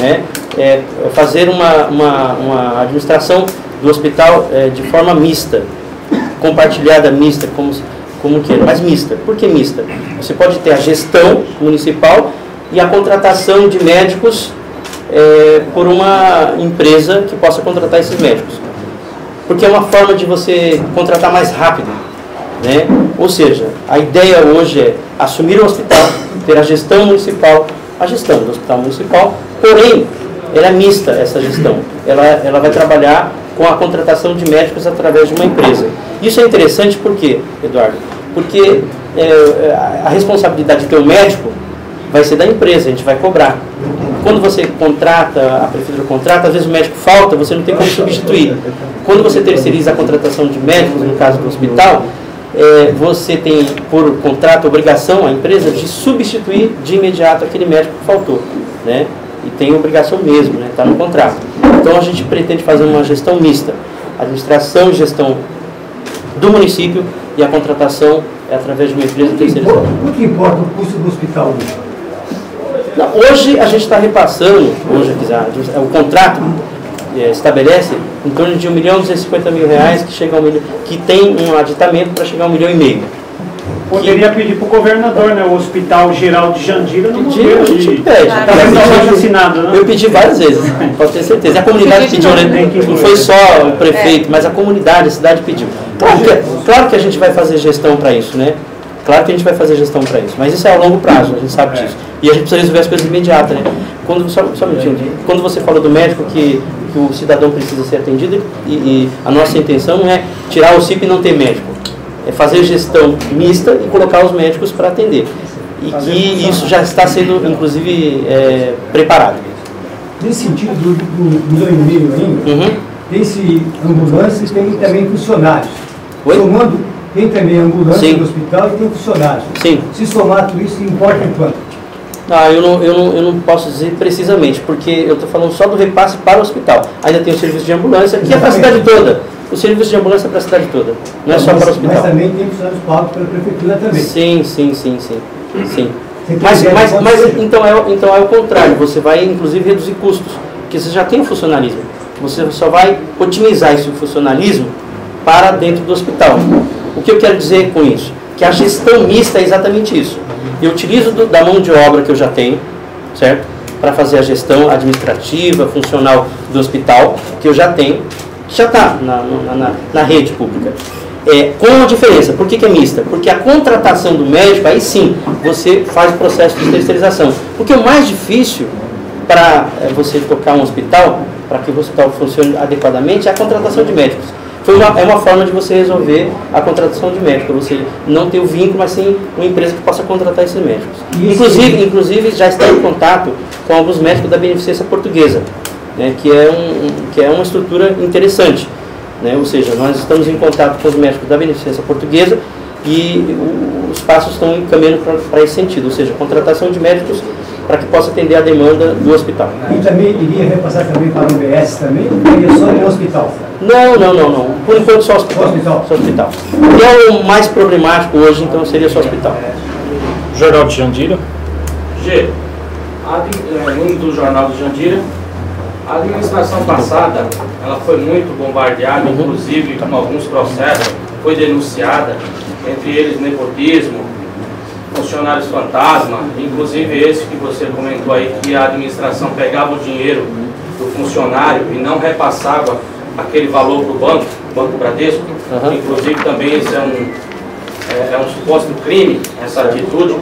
Speaker 2: né, é fazer uma administração do hospital de forma mista, compartilhada mista, como queira, mas mista. Por que mista? Você pode ter a gestão municipal e a contratação de médicos por uma empresa que possa contratar esses médicos. Porque é uma forma de você contratar mais rápido, né? Ou seja, a ideia hoje é assumir o hospital, ter a gestão municipal, a gestão do hospital municipal, porém, ela é mista, essa gestão. Ela vai trabalhar com a contratação de médicos através de uma empresa. Isso é interessante por quê, Eduardo? Porque a responsabilidade de ter um médico vai ser da empresa, a gente vai cobrar. Quando você contrata, a prefeitura contrata, às vezes o médico falta, você não tem como substituir. Quando você terceiriza a contratação de médicos, no caso do hospital, você tem, por contrato, obrigação, a empresa, de substituir de imediato aquele médico que faltou, né? E tem obrigação mesmo, né? Está no contrato. Então a gente pretende fazer uma gestão mista, administração e gestão do município, e a contratação é através de uma empresa terceirizada.
Speaker 5: O que importa o custo do hospital hoje?
Speaker 2: Não, hoje a gente está repassando, o contrato estabelece em torno de R$1.250.000 que chega a que tem um aditamento para chegar a R$1,5 milhão.
Speaker 10: Poderia pedir para o governador, né? O Hospital Geral de Jandira não
Speaker 2: pediu, a gente pede.
Speaker 10: Assinado, né?
Speaker 2: Eu pedi várias vezes, pode ter certeza. E a comunidade pediu, né? Não foi só o prefeito, mas a comunidade, a cidade pediu. Claro que a gente vai fazer gestão para isso, né? Claro que a gente vai fazer gestão para isso, mas isso é a longo prazo, a gente sabe disso. E a gente precisa resolver as coisas imediatas, né? Só um minutinho. Quando você falou do médico que o cidadão precisa ser atendido, e a nossa intenção não é tirar o CIP e não ter médico. É fazer gestão mista e colocar os médicos para atender. E que isso já está sendo, inclusive, preparado.
Speaker 5: Nesse sentido do R$1,5 milhão, tem-se ambulâncias e tem também funcionários.
Speaker 2: Oi?
Speaker 5: tem também a ambulância do hospital e tem funcionários.
Speaker 2: Sim.
Speaker 5: Se somar tudo isso, importa em quanto?
Speaker 2: Eu não posso dizer precisamente, porque eu estou falando só do repasse para o hospital. Ainda tem o serviço de ambulância, que é para a cidade toda. O serviço de ambulância é para a cidade toda, não é só para o hospital.
Speaker 5: Mas também tem funcionários pagos pela prefeitura também.
Speaker 2: Sim. Mas então é o contrário, você vai inclusive reduzir custos, porque você já tem o funcionalismo. Você só vai otimizar esse funcionalismo para dentro do hospital. O que eu quero dizer com isso? Que a gestão mista é exatamente isso. Eu utilizo da mão de obra que eu já tenho, certo? Para fazer a gestão administrativa, funcional do hospital, que eu já tenho, que já está na rede pública. Com uma diferença. Por que é mista? Porque a contratação do médico, aí sim, você faz o processo de terceirização. Porque o mais difícil para você tocar um hospital, para que o hospital funcione adequadamente, é a contratação de médicos. É uma forma de você resolver a contratação de médico, você não ter o vínculo, mas sim uma empresa que possa contratar esses médicos. Inclusive já está em contato com alguns médicos da Beneficência Portuguesa, né, que é uma estrutura interessante. Né, ou seja, nós estamos em contato com os médicos da Beneficência Portuguesa e os passos estão encaminhando para esse sentido, ou seja, contratação de médicos para que possa atender a demanda do hospital.
Speaker 5: E também iria repassar também para o UBS também, ou iria só no hospital?
Speaker 2: Não. Por enquanto só hospital. Só hospital. Que é o mais problemático hoje, então seria só hospital.
Speaker 3: Jornal de Jandira.
Speaker 7: Nome do Jornal de Jandira. A administração passada, ela foi muito bombardeada, inclusive com alguns processos, foi denunciada, entre eles nepotismo, funcionários fantasma, inclusive esse que você comentou aí, que a administração pegava o dinheiro do funcionário e não repassava aquele valor para o Banco Bradesco. Inclusive também esse é um suposto crime, essa atitude.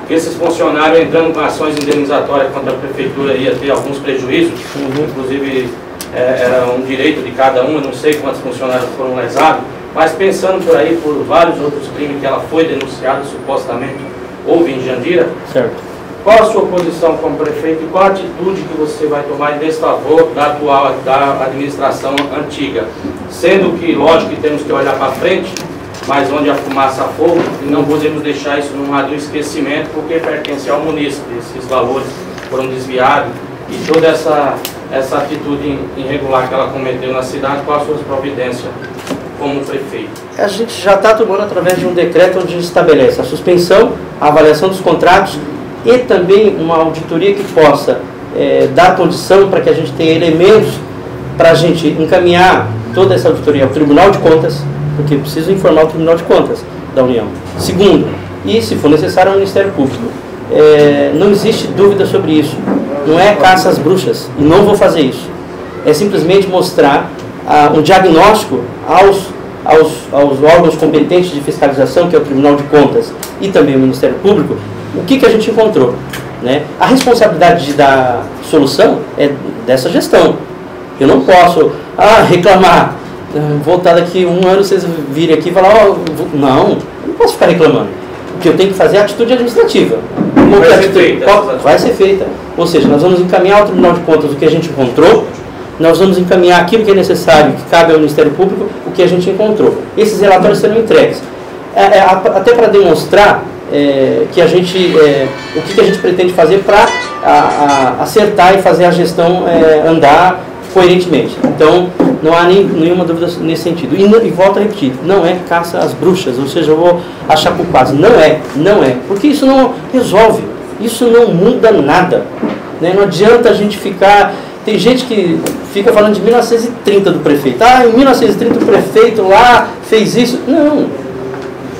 Speaker 7: Esses funcionários entrando com ações indenizatórias contra a prefeitura ia ter alguns prejuízos, inclusive era um direito de cada um, eu não sei quantos funcionários foram lesados, mas pensando por aí, por vários outros crimes que ela foi denunciada, supostamente houve em Jandira,
Speaker 2: certo.
Speaker 7: Qual a sua posição como prefeito e qual a atitude que você vai tomar em desfavor da atual administração antiga? Sendo que, lógico que temos que olhar para frente, mas onde a fumaça fogo, e não podemos deixar isso num lado do esquecimento, porque pertence ao munícipe. Esses valores foram desviados e toda essa atitude irregular que ela cometeu na cidade, qual as suas providências como prefeito?
Speaker 2: A gente já está tomando através de um decreto onde a gente estabelece a suspensão, a avaliação dos contratos e também uma auditoria que possa dar condição para que a gente tenha elementos para a gente encaminhar toda essa auditoria ao Tribunal de Contas, porque preciso informar o Tribunal de Contas da União. Segundo, e se for necessário, ao Ministério Público. Não existe dúvida sobre isso. Não é caça às bruxas, e não vou fazer isso. É simplesmente mostrar um diagnóstico aos órgãos competentes de fiscalização, que é o Tribunal de Contas e também o Ministério Público, o que a gente encontrou. Né? A responsabilidade da solução é dessa gestão. Eu não posso reclamar, voltar daqui um ano, vocês virem aqui e falar, não, eu não posso ficar reclamando. O que eu tenho que fazer é a atitude administrativa. Vai ser feita. Ou seja, nós vamos encaminhar ao Tribunal de Contas o que a gente encontrou, nós vamos encaminhar aquilo que é necessário, que cabe ao Ministério Público, o que a gente encontrou. Esses relatórios serão entregues. Até para demonstrar que a gente, o que a gente pretende fazer para acertar e fazer a gestão andar coerentemente. Então, não há nenhuma dúvida nesse sentido. E volto a repetir, não é caça às bruxas, ou seja, eu vou achar culpados. Não é. Porque isso não resolve, isso não muda nada. Né? Não adianta a gente ficar... Tem gente que fica falando de 1930 do prefeito. Em 1930 o prefeito lá fez isso. Não.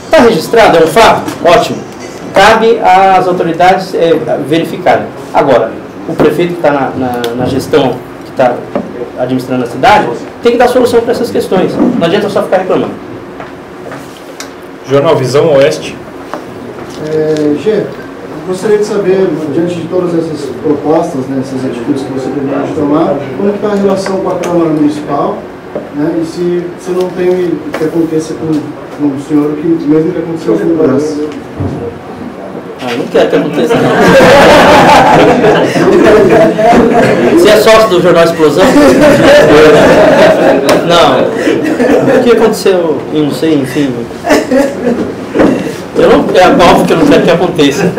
Speaker 2: Está registrado, é um fato? Ótimo. Cabe às autoridades verificarem. Agora, o prefeito que está na gestão, que está administrando a cidade, tem que dar solução para essas questões. Não adianta só ficar reclamando.
Speaker 3: Jornal Visão Oeste.
Speaker 11: Gostaria de saber, diante de todas essas propostas, né, essas atitudes que você pretende tomar, como está a relação com a Câmara Municipal, né, e se não tem o que aconteça com o senhor, que mesmo que aconteceu com o Brasil.
Speaker 2: Não quero que aconteça, não. Você é sócio do Jornal Explosão? Não. O que aconteceu, eu não sei, enfim... É óbvio que eu não quero que aconteça.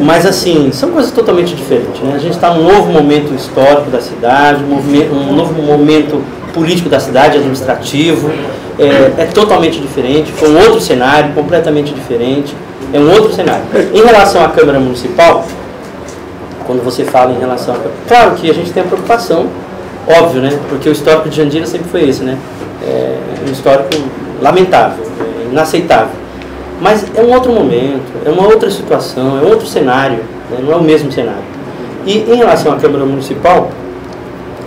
Speaker 2: Mas assim, são coisas totalmente diferentes. Né? A gente está num novo momento histórico da cidade, um novo momento político da cidade, administrativo. É totalmente diferente, foi um outro cenário, completamente diferente. É um outro cenário. Em relação à Câmara Municipal, quando você fala em relação à Câmara, claro que a gente tem a preocupação, óbvio, né? Porque o histórico de Jandira sempre foi esse, né? Um histórico lamentável, inaceitável. Mas é um outro momento, é uma outra situação, é outro cenário, né? Não é o mesmo cenário. E em relação à Câmara Municipal,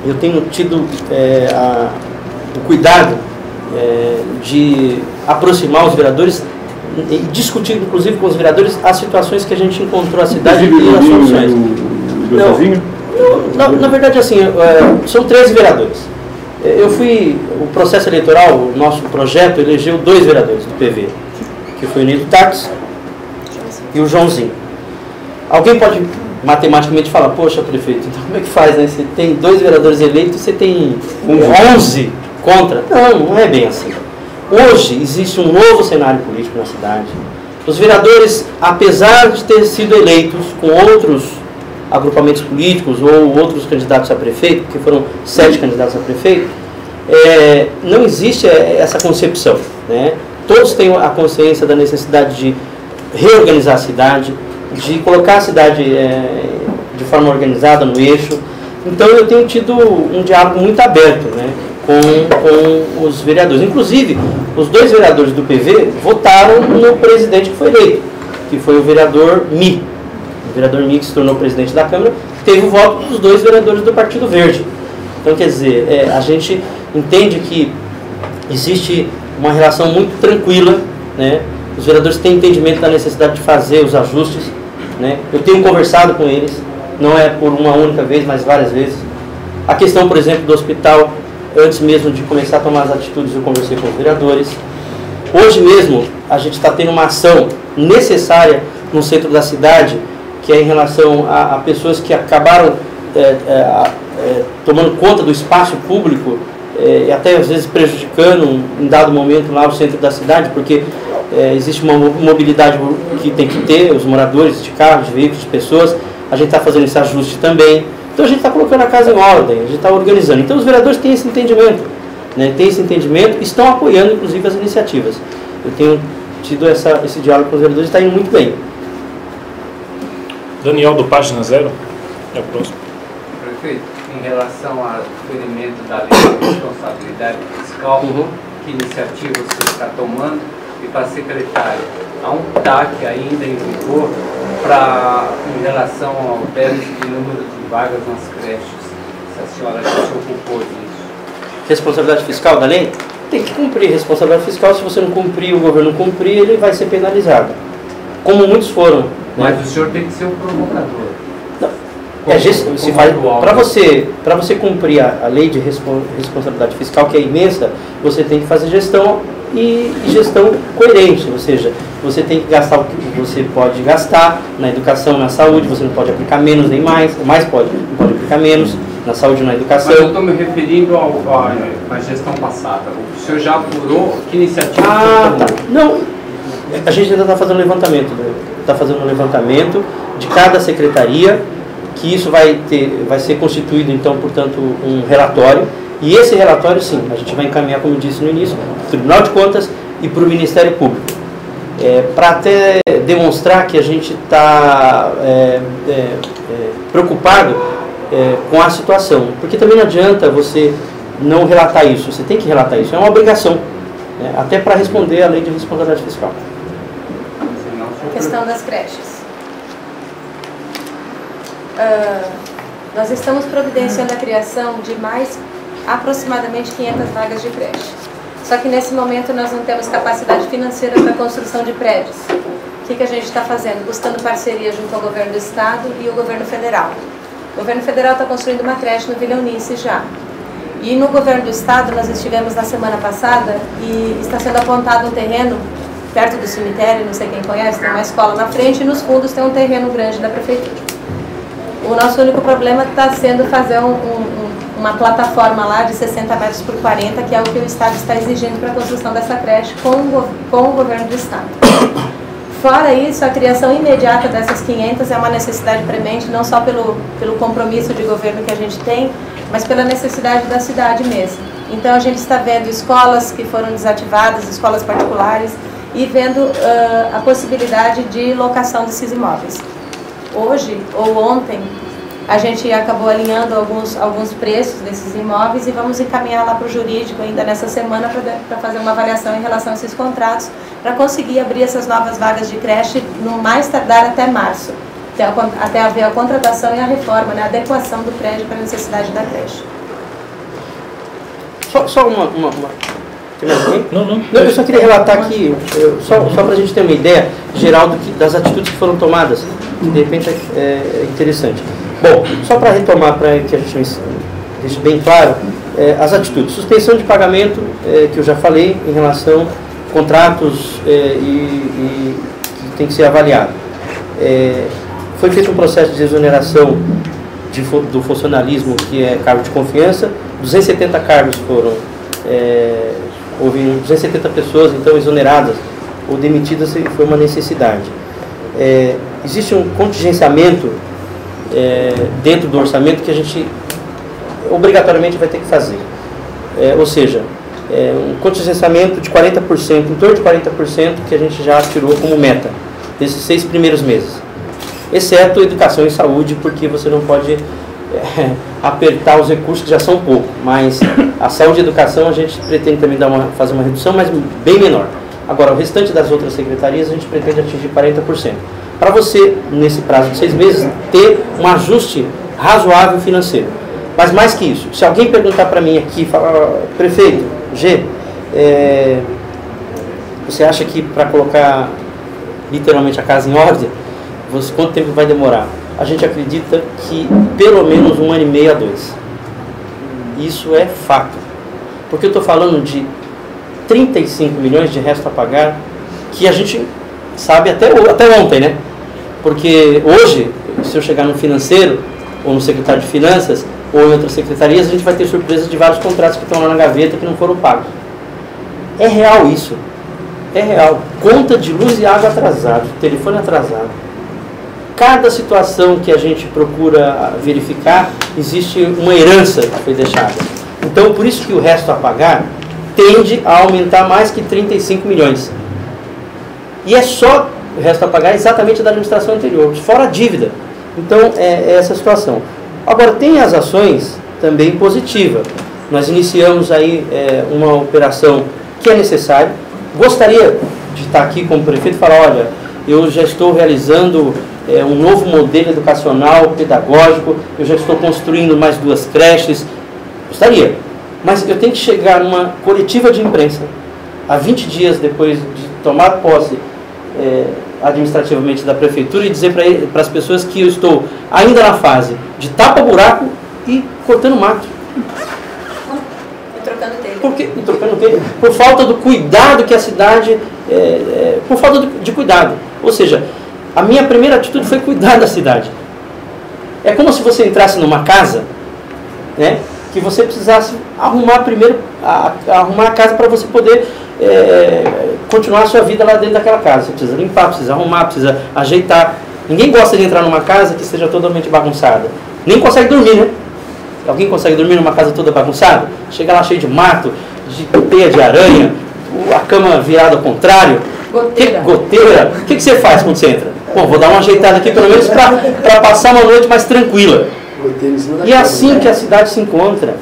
Speaker 2: eu tenho tido o cuidado de aproximar os vereadores e discutir, inclusive, com os vereadores as situações que a gente encontrou a cidade e as soluções. Na verdade, assim, são 13 vereadores. O processo eleitoral, o nosso projeto elegeu 2 vereadores do PV, que foi o Nildo Tax e o Joãozinho. Alguém pode matematicamente falar, poxa, prefeito, então como é que faz, né? Você tem 2 vereadores eleitos, você tem 11 contra? Não é bem assim. Hoje existe um novo cenário político na cidade. Os vereadores, apesar de ter sido eleitos com outros agrupamentos políticos ou outros candidatos a prefeito, porque foram 7 candidatos a prefeito, não existe essa concepção, né? Todos têm a consciência da necessidade de reorganizar a cidade, de colocar a cidade de forma organizada no eixo. Então eu tenho tido um diálogo muito aberto, né, com os vereadores. Inclusive, os 2 vereadores do PV votaram no presidente que foi eleito, que foi o vereador Mi. O vereador Mi, que se tornou presidente da Câmara, teve o voto dos 2 vereadores do Partido Verde. Então, quer dizer, a gente entende que existe uma relação muito tranquila, né? Os vereadores têm entendimento da necessidade de fazer os ajustes, né? Eu tenho conversado com eles, não é por uma única vez, mas várias vezes. A questão, por exemplo, do hospital, antes mesmo de começar a tomar as atitudes, eu conversei com os vereadores. Hoje mesmo, a gente está tendo uma ação necessária no centro da cidade, que é em relação a pessoas que acabaram tomando conta do espaço público, e até às vezes prejudicando em dado momento lá o centro da cidade, porque existe uma mobilidade que tem que ter, os moradores de carros, de veículos, de pessoas. A gente está fazendo esse ajuste também. Então a gente está colocando a casa em ordem, a gente está organizando. Então os vereadores têm esse entendimento, né? Têm esse entendimento e estão apoiando inclusive as iniciativas. Eu tenho tido esse diálogo com os vereadores e está indo muito bem.
Speaker 3: Daniel, do Página Zero, é o próximo.
Speaker 12: Prefeito, em relação ao referimento da lei de responsabilidade fiscal, que iniciativa você está tomando? E para a secretária, há um TAC ainda em vigor em relação ao déficit de número de vagas nas creches? Se a senhora já se ocupou disso.
Speaker 2: Responsabilidade fiscal da lei? Tem que cumprir. Responsabilidade fiscal, se você não cumprir, o governo cumprir, ele vai ser penalizado. Como muitos foram.
Speaker 12: Mas o senhor tem que ser o provocador.
Speaker 2: Para você cumprir a lei de responsabilidade fiscal, que é imensa, você tem que fazer gestão e gestão coerente, ou seja, você tem que gastar o que você pode gastar na educação, na saúde, você não pode aplicar menos nem mais, não pode aplicar menos na saúde e na educação.
Speaker 12: Mas eu estou me referindo à gestão passada. O senhor já apurou que iniciativa
Speaker 2: tá. Não, a gente ainda está fazendo um levantamento, né? Está fazendo um levantamento de cada secretaria, que isso vai ser constituído, então, portanto, um relatório. E esse relatório, sim, a gente vai encaminhar, como eu disse no início, para o Tribunal de Contas e para o Ministério Público. Para até demonstrar que a gente está preocupado com a situação. Porque também não adianta você não relatar isso, você tem que relatar isso, é uma obrigação, né? Até para responder à lei de responsabilidade fiscal.
Speaker 4: A questão das creches. Nós estamos providenciando a criação de mais aproximadamente 500 vagas de creche. Só que nesse momento nós não temos capacidade financeira para a construção de prédios. O que a gente está fazendo? Buscando parceria junto ao governo do estado e o governo federal. O governo federal está construindo uma creche no Vila Eunice já. E no governo do estado nós estivemos na semana passada e está sendo apontado um terreno perto do cemitério, não sei quem conhece, tem uma escola na frente e nos fundos tem um terreno grande da prefeitura. O nosso único problema está sendo fazer um uma plataforma lá de 60 metros por 40, que é o que o Estado está exigindo para a construção dessa creche com o governo do Estado. Fora isso, a criação imediata dessas 500 é uma necessidade premente, não só pelo compromisso de governo que a gente tem, mas pela necessidade da cidade mesmo. Então a gente está vendo escolas que foram desativadas, escolas particulares, e vendo a possibilidade de locação desses imóveis. Hoje, ou ontem, a gente acabou alinhando alguns preços desses imóveis e vamos encaminhar lá para o jurídico ainda nessa semana para fazer uma avaliação em relação a esses contratos, para conseguir abrir essas novas vagas de creche no mais tardar até março, até haver a contratação e a reforma, né, a adequação do prédio para a necessidade da creche.
Speaker 2: Só uma... Não, eu só queria relatar aqui, só para a gente ter uma ideia geral das atitudes que foram tomadas, que de repente é interessante. Bom, só para retomar, para que a gente deixe bem claro, as atitudes. Suspensão de pagamento, que eu já falei, em relação a contratos e que tem que ser avaliado. Foi feito um processo de exoneração do funcionalismo, que é cargo de confiança. 270 cargos foram... houve 270 pessoas, então, exoneradas ou demitidas, foi uma necessidade. Existe um contingenciamento dentro do orçamento que a gente obrigatoriamente vai ter que fazer. Ou seja, um contingenciamento de 40%, em torno de 40% que a gente já tirou como meta, nesses 6 primeiros meses. Exceto educação e saúde, porque você não pode apertar os recursos, que já são pouco, mas a saúde e a educação a gente pretende também fazer uma redução, mas bem menor. Agora, o restante das outras secretarias a gente pretende atingir 40%. Para você, nesse prazo de 6 meses, ter um ajuste razoável financeiro. Mas mais que isso, se alguém perguntar para mim aqui, falar, prefeito, G, você acha que para colocar literalmente a casa em ordem, quanto tempo vai demorar? A gente acredita que pelo menos 1 ano e meio a 2. Isso é fato. Porque eu estou falando de 35 milhões de resto a pagar, que a gente sabe até ontem, né? Porque hoje, se eu chegar no financeiro, ou no secretário de finanças, ou em outras secretarias, a gente vai ter surpresa de vários contratos que estão lá na gaveta que não foram pagos. É real isso. É real. Conta de luz e água atrasado, telefone atrasado. Cada situação que a gente procura verificar, existe uma herança que foi deixada. Então, por isso que o resto a pagar tende a aumentar mais que 35 milhões. E é só o resto a pagar exatamente da administração anterior, fora a dívida. Então, é essa situação. Agora, tem as ações também positivas. Nós iniciamos aí uma operação que é necessária. Gostaria de estar aqui como prefeito e falar, olha, eu já estou realizando um novo modelo educacional, pedagógico, eu já estou construindo mais 2 creches. Gostaria. Mas eu tenho que chegar numa coletiva de imprensa, há 20 dias depois de tomar posse administrativamente da prefeitura, e dizer para as pessoas que eu estou ainda na fase de tapa-buraco e cortando mato.
Speaker 4: E trocando telha.
Speaker 2: E trocando telha. Por falta do cuidado que a cidade... por falta de cuidado. Ou seja, a minha primeira atitude foi cuidar da cidade. É como se você entrasse numa casa, né, que você precisasse arrumar primeiro, arrumar a casa para você poder continuar a sua vida lá dentro daquela casa. Você precisa limpar, precisa arrumar, precisa ajeitar. Ninguém gosta de entrar numa casa que esteja totalmente bagunçada. Nem consegue dormir, né? Alguém consegue dormir numa casa toda bagunçada? Chega lá cheio de mato, de teia de aranha, a cama virada ao contrário. Goteira. O que você faz quando você entra? Bom, vou dar uma ajeitada aqui pelo menos para passar uma noite mais tranquila. E é assim que a cidade se encontra.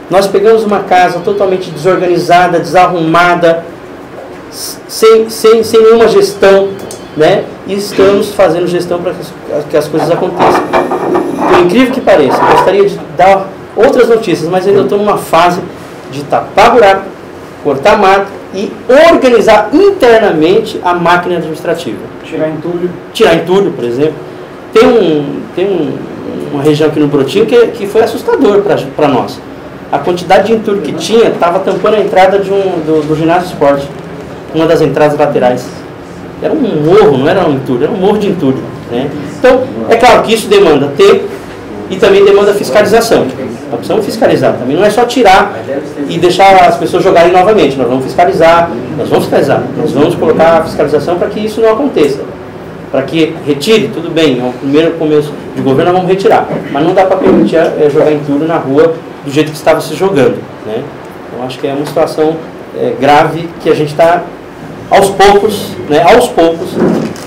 Speaker 2: Nós pegamos uma casa totalmente desorganizada, desarrumada, sem nenhuma gestão, né? E estamos fazendo gestão para que as coisas aconteçam. Por incrível que pareça, eu gostaria de dar outras notícias, mas ainda estou numa fase de tapar buraco, cortar mato e organizar internamente a máquina administrativa. Tirar entulho, por exemplo. Tem uma região aqui no Brotinho que foi assustador para nós. A quantidade de entulho que tinha estava tampando a entrada do ginásio de esporte, uma das entradas laterais. Era um morro, não era um entulho, era um morro de entulho, né? Então, é claro que isso demanda tempo, E também demanda fiscalização. Nós precisamos fiscalizar. Também não é só tirar e deixar as pessoas jogarem novamente. Nós vamos fiscalizar, nós vamos colocar a fiscalização para que isso não aconteça. Para que retire, tudo bem, é o primeiro começo de governo, nós vamos retirar. Mas não dá para permitir jogar entulho na rua do jeito que estava se jogando, né? Então acho que é uma situação grave que a gente está aos poucos, né? Aos poucos,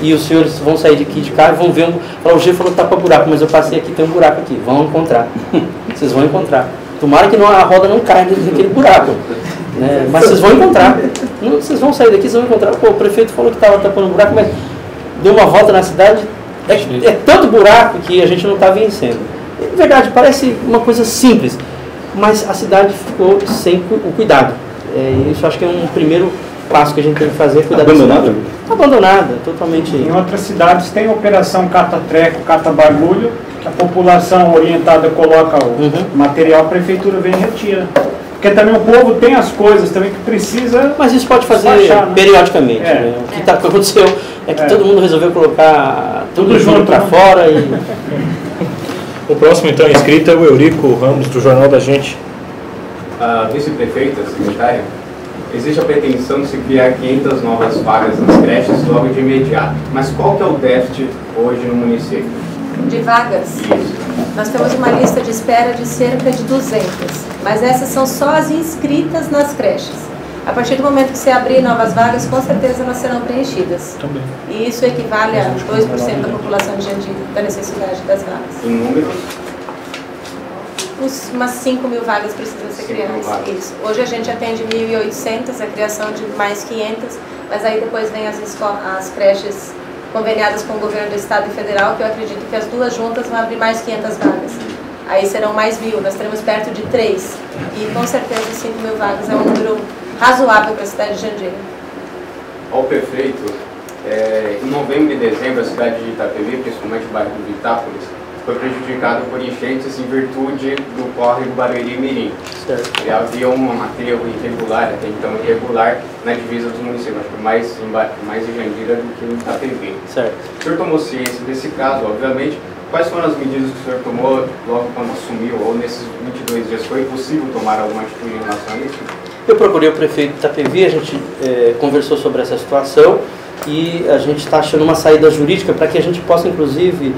Speaker 2: e os senhores vão sair daqui de cá e vão ver o G falou que tá para buraco, mas eu passei aqui, tem um buraco aqui, vão encontrar. Vocês vão encontrar. Tomara que a roda não caia dentro daquele buraco, né? Mas vocês vão encontrar. Vocês vão sair daqui, vocês vão encontrar. Pô, o prefeito falou que estava tapando um buraco, mas deu uma volta na cidade, é tanto buraco que a gente não está vencendo. É verdade, parece uma coisa simples, mas a cidade ficou sem o cuidado. Isso acho que é um primeiro passo que a gente tem que fazer.
Speaker 13: Abandonada?
Speaker 2: Abandonada, totalmente.
Speaker 10: Em outras cidades tem operação cata-treco, cata-bagulho, que a população orientada coloca o material, a prefeitura vem e retira. Porque também o povo tem as coisas também que precisa.
Speaker 2: Mas isso pode fazer despachar, né? Periodicamente. Né? O que aconteceu é que todo mundo resolveu colocar tudo junto para fora.
Speaker 3: O próximo então inscrito é o Eurico Ramos, do Jornal da Gente.
Speaker 14: Vice-prefeita, secretária, existe a pretensão de se criar 500 novas vagas nas creches logo de imediato. Mas qual que é o déficit hoje no município?
Speaker 4: De vagas?
Speaker 14: Isso.
Speaker 4: Nós temos uma lista de espera de cerca de 200, mas essas são só as inscritas nas creches. A partir do momento que você abrir novas vagas, com certeza elas serão preenchidas.
Speaker 3: Também.
Speaker 4: E isso equivale a 2% da população de Jandira, da necessidade das vagas.
Speaker 14: Em números?
Speaker 4: Umas 5 mil vagas precisam ser criadas. Isso. Hoje a gente atende 1.800, a criação de mais 500, mas aí depois vem as creches conveniadas com o governo do estado e federal, que eu acredito que as duas juntas vão abrir mais 500 vagas. Aí serão mais 1.000, nós teremos perto de 3. E com certeza 5 mil vagas é um número razoável para a cidade de Jandira.
Speaker 14: Ao prefeito, em novembro e dezembro a cidade de Itapevi, principalmente o bairro do Vitápolis, foi prejudicado por enchentes em virtude do córrego Barueri Mirim. E havia um aterro irregular, até então irregular, na divisa dos municípios, acho que mais em Jandira do que em Itapevi.
Speaker 2: Certo.
Speaker 14: O senhor tomou ciência desse caso, obviamente. Quais foram as medidas que o senhor tomou logo quando assumiu, ou nesses 22 dias? Foi possível tomar alguma atitude em relação a isso?
Speaker 2: Eu procurei o prefeito de Itapevi, a gente conversou sobre essa situação e a gente está achando uma saída jurídica para que a gente possa, inclusive,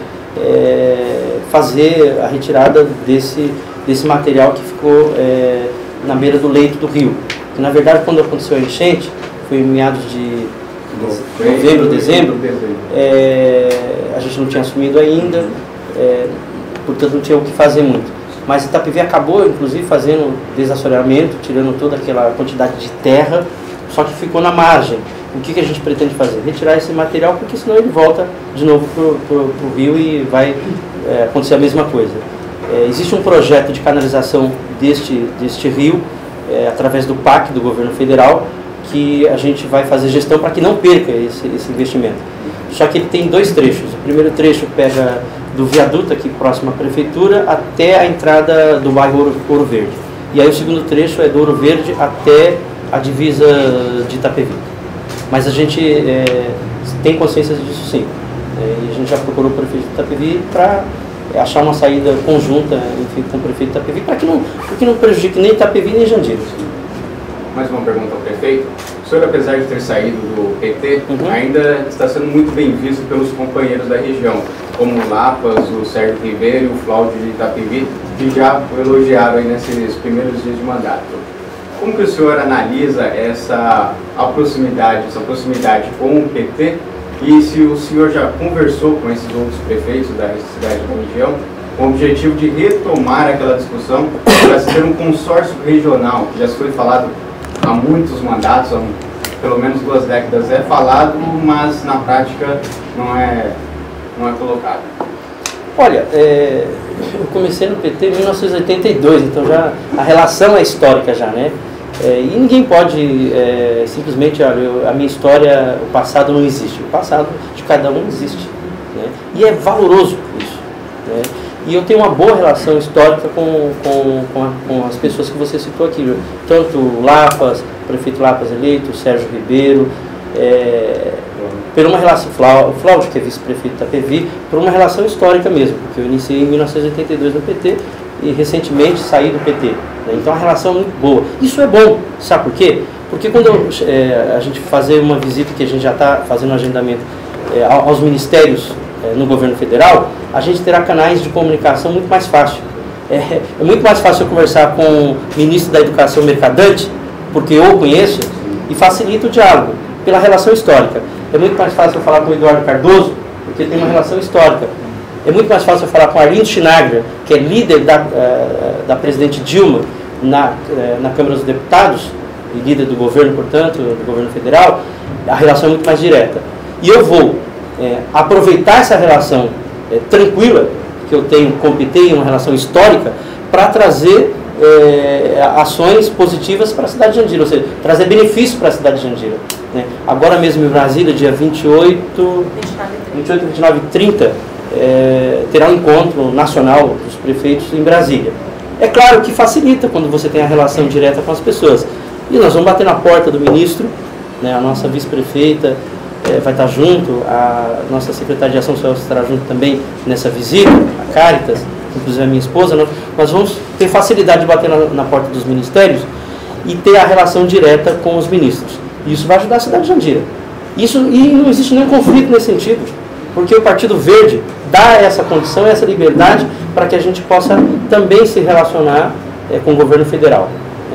Speaker 2: fazer a retirada desse material que ficou na beira do leito do rio. E, na verdade, quando aconteceu a enchente, foi em meados de novembro, dezembro, a gente não tinha assumido ainda, portanto não tinha o que fazer muito. Mas Itapevi acabou, inclusive, fazendo desassoreamento, tirando toda aquela quantidade de terra, só que ficou na margem. O que a gente pretende fazer? Retirar esse material, porque senão ele volta de novo para o rio e vai acontecer a mesma coisa. Existe um projeto de canalização deste rio, através do PAC, do governo federal, que a gente vai fazer gestão para que não perca esse investimento. Só que ele tem 2 trechos. O primeiro trecho pega do viaduto aqui próximo à prefeitura até a entrada do bairro Ouro Verde. E aí o segundo trecho é do Ouro Verde até a divisa de Itapevi. Mas a gente tem consciência disso sim. E a gente já procurou o prefeito de Itapevi para achar uma saída conjunta, enfim, com o prefeito de Itapevi, para que não prejudique nem Itapevi nem Jandira.
Speaker 14: Mais uma pergunta ao prefeito. O senhor, apesar de ter saído do PT, ainda está sendo muito bem visto pelos companheiros da região, como o Lapas, o Sérgio Ribeiro e o Flávio de Itapevi, que já o elogiaram aí nesses primeiros dias de mandato. Como que o senhor analisa essa proximidade com o PT e se o senhor já conversou com esses outros prefeitos da cidade da região com o objetivo de retomar aquela discussão para se ter um consórcio regional, que já foi falado há muitos mandatos, há pelo menos 2 décadas é falado, mas na prática não é colocado.
Speaker 2: Olha, eu comecei no PT em 1982, então já a relação é histórica já, né? E ninguém pode simplesmente, olha, a minha história, o passado não existe. O passado de cada um existe, né? E é valoroso isso, né? E eu tenho uma boa relação histórica com as pessoas que você citou aqui, tanto o Lapas, o prefeito Lapas eleito, o Sérgio Ribeiro, por uma relação, o Flávio, que é vice-prefeito da PV, por uma relação histórica mesmo, porque eu iniciei em 1982 no PT e recentemente saí do PT. Né? Então a relação é muito boa. Isso é bom, sabe por quê? Porque quando a gente fazer uma visita, que a gente já está fazendo um agendamento aos ministérios no governo federal, a gente terá canais de comunicação muito mais fácil. É muito mais fácil eu conversar com o ministro da Educação Mercadante, porque eu o conheço, e facilita o diálogo, pela relação histórica. É muito mais fácil eu falar com o Eduardo Cardoso, porque tem uma relação histórica. É muito mais fácil eu falar com Arlindo Chinaglia, que é líder da presidente Dilma na Câmara dos Deputados, e líder do governo, portanto, do governo federal. A relação é muito mais direta. E eu vou aproveitar essa relação tranquila, que eu tenho com o PT, uma relação histórica, para trazer ações positivas para a cidade de Jandira, ou seja, trazer benefícios para a cidade de Jandira. Né? Agora mesmo em Brasília, dia 28, 29 e 30, terá um encontro nacional dos prefeitos em Brasília. É claro que facilita quando você tem a relação direta com as pessoas. E nós vamos bater na porta do ministro, né? A nossa vice-prefeita vai estar junto, a nossa secretária de Ação Social estará junto também nessa visita, a Caritas, inclusive a minha esposa. Nós vamos ter facilidade de bater na porta dos ministérios e ter a relação direta com os ministros. E isso vai ajudar a cidade de Jandira. E não existe nenhum conflito nesse sentido, porque o Partido Verde dá essa condição, essa liberdade para que a gente possa também se relacionar com o governo federal.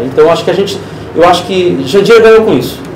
Speaker 2: Então eu acho que Jandira ganhou com isso.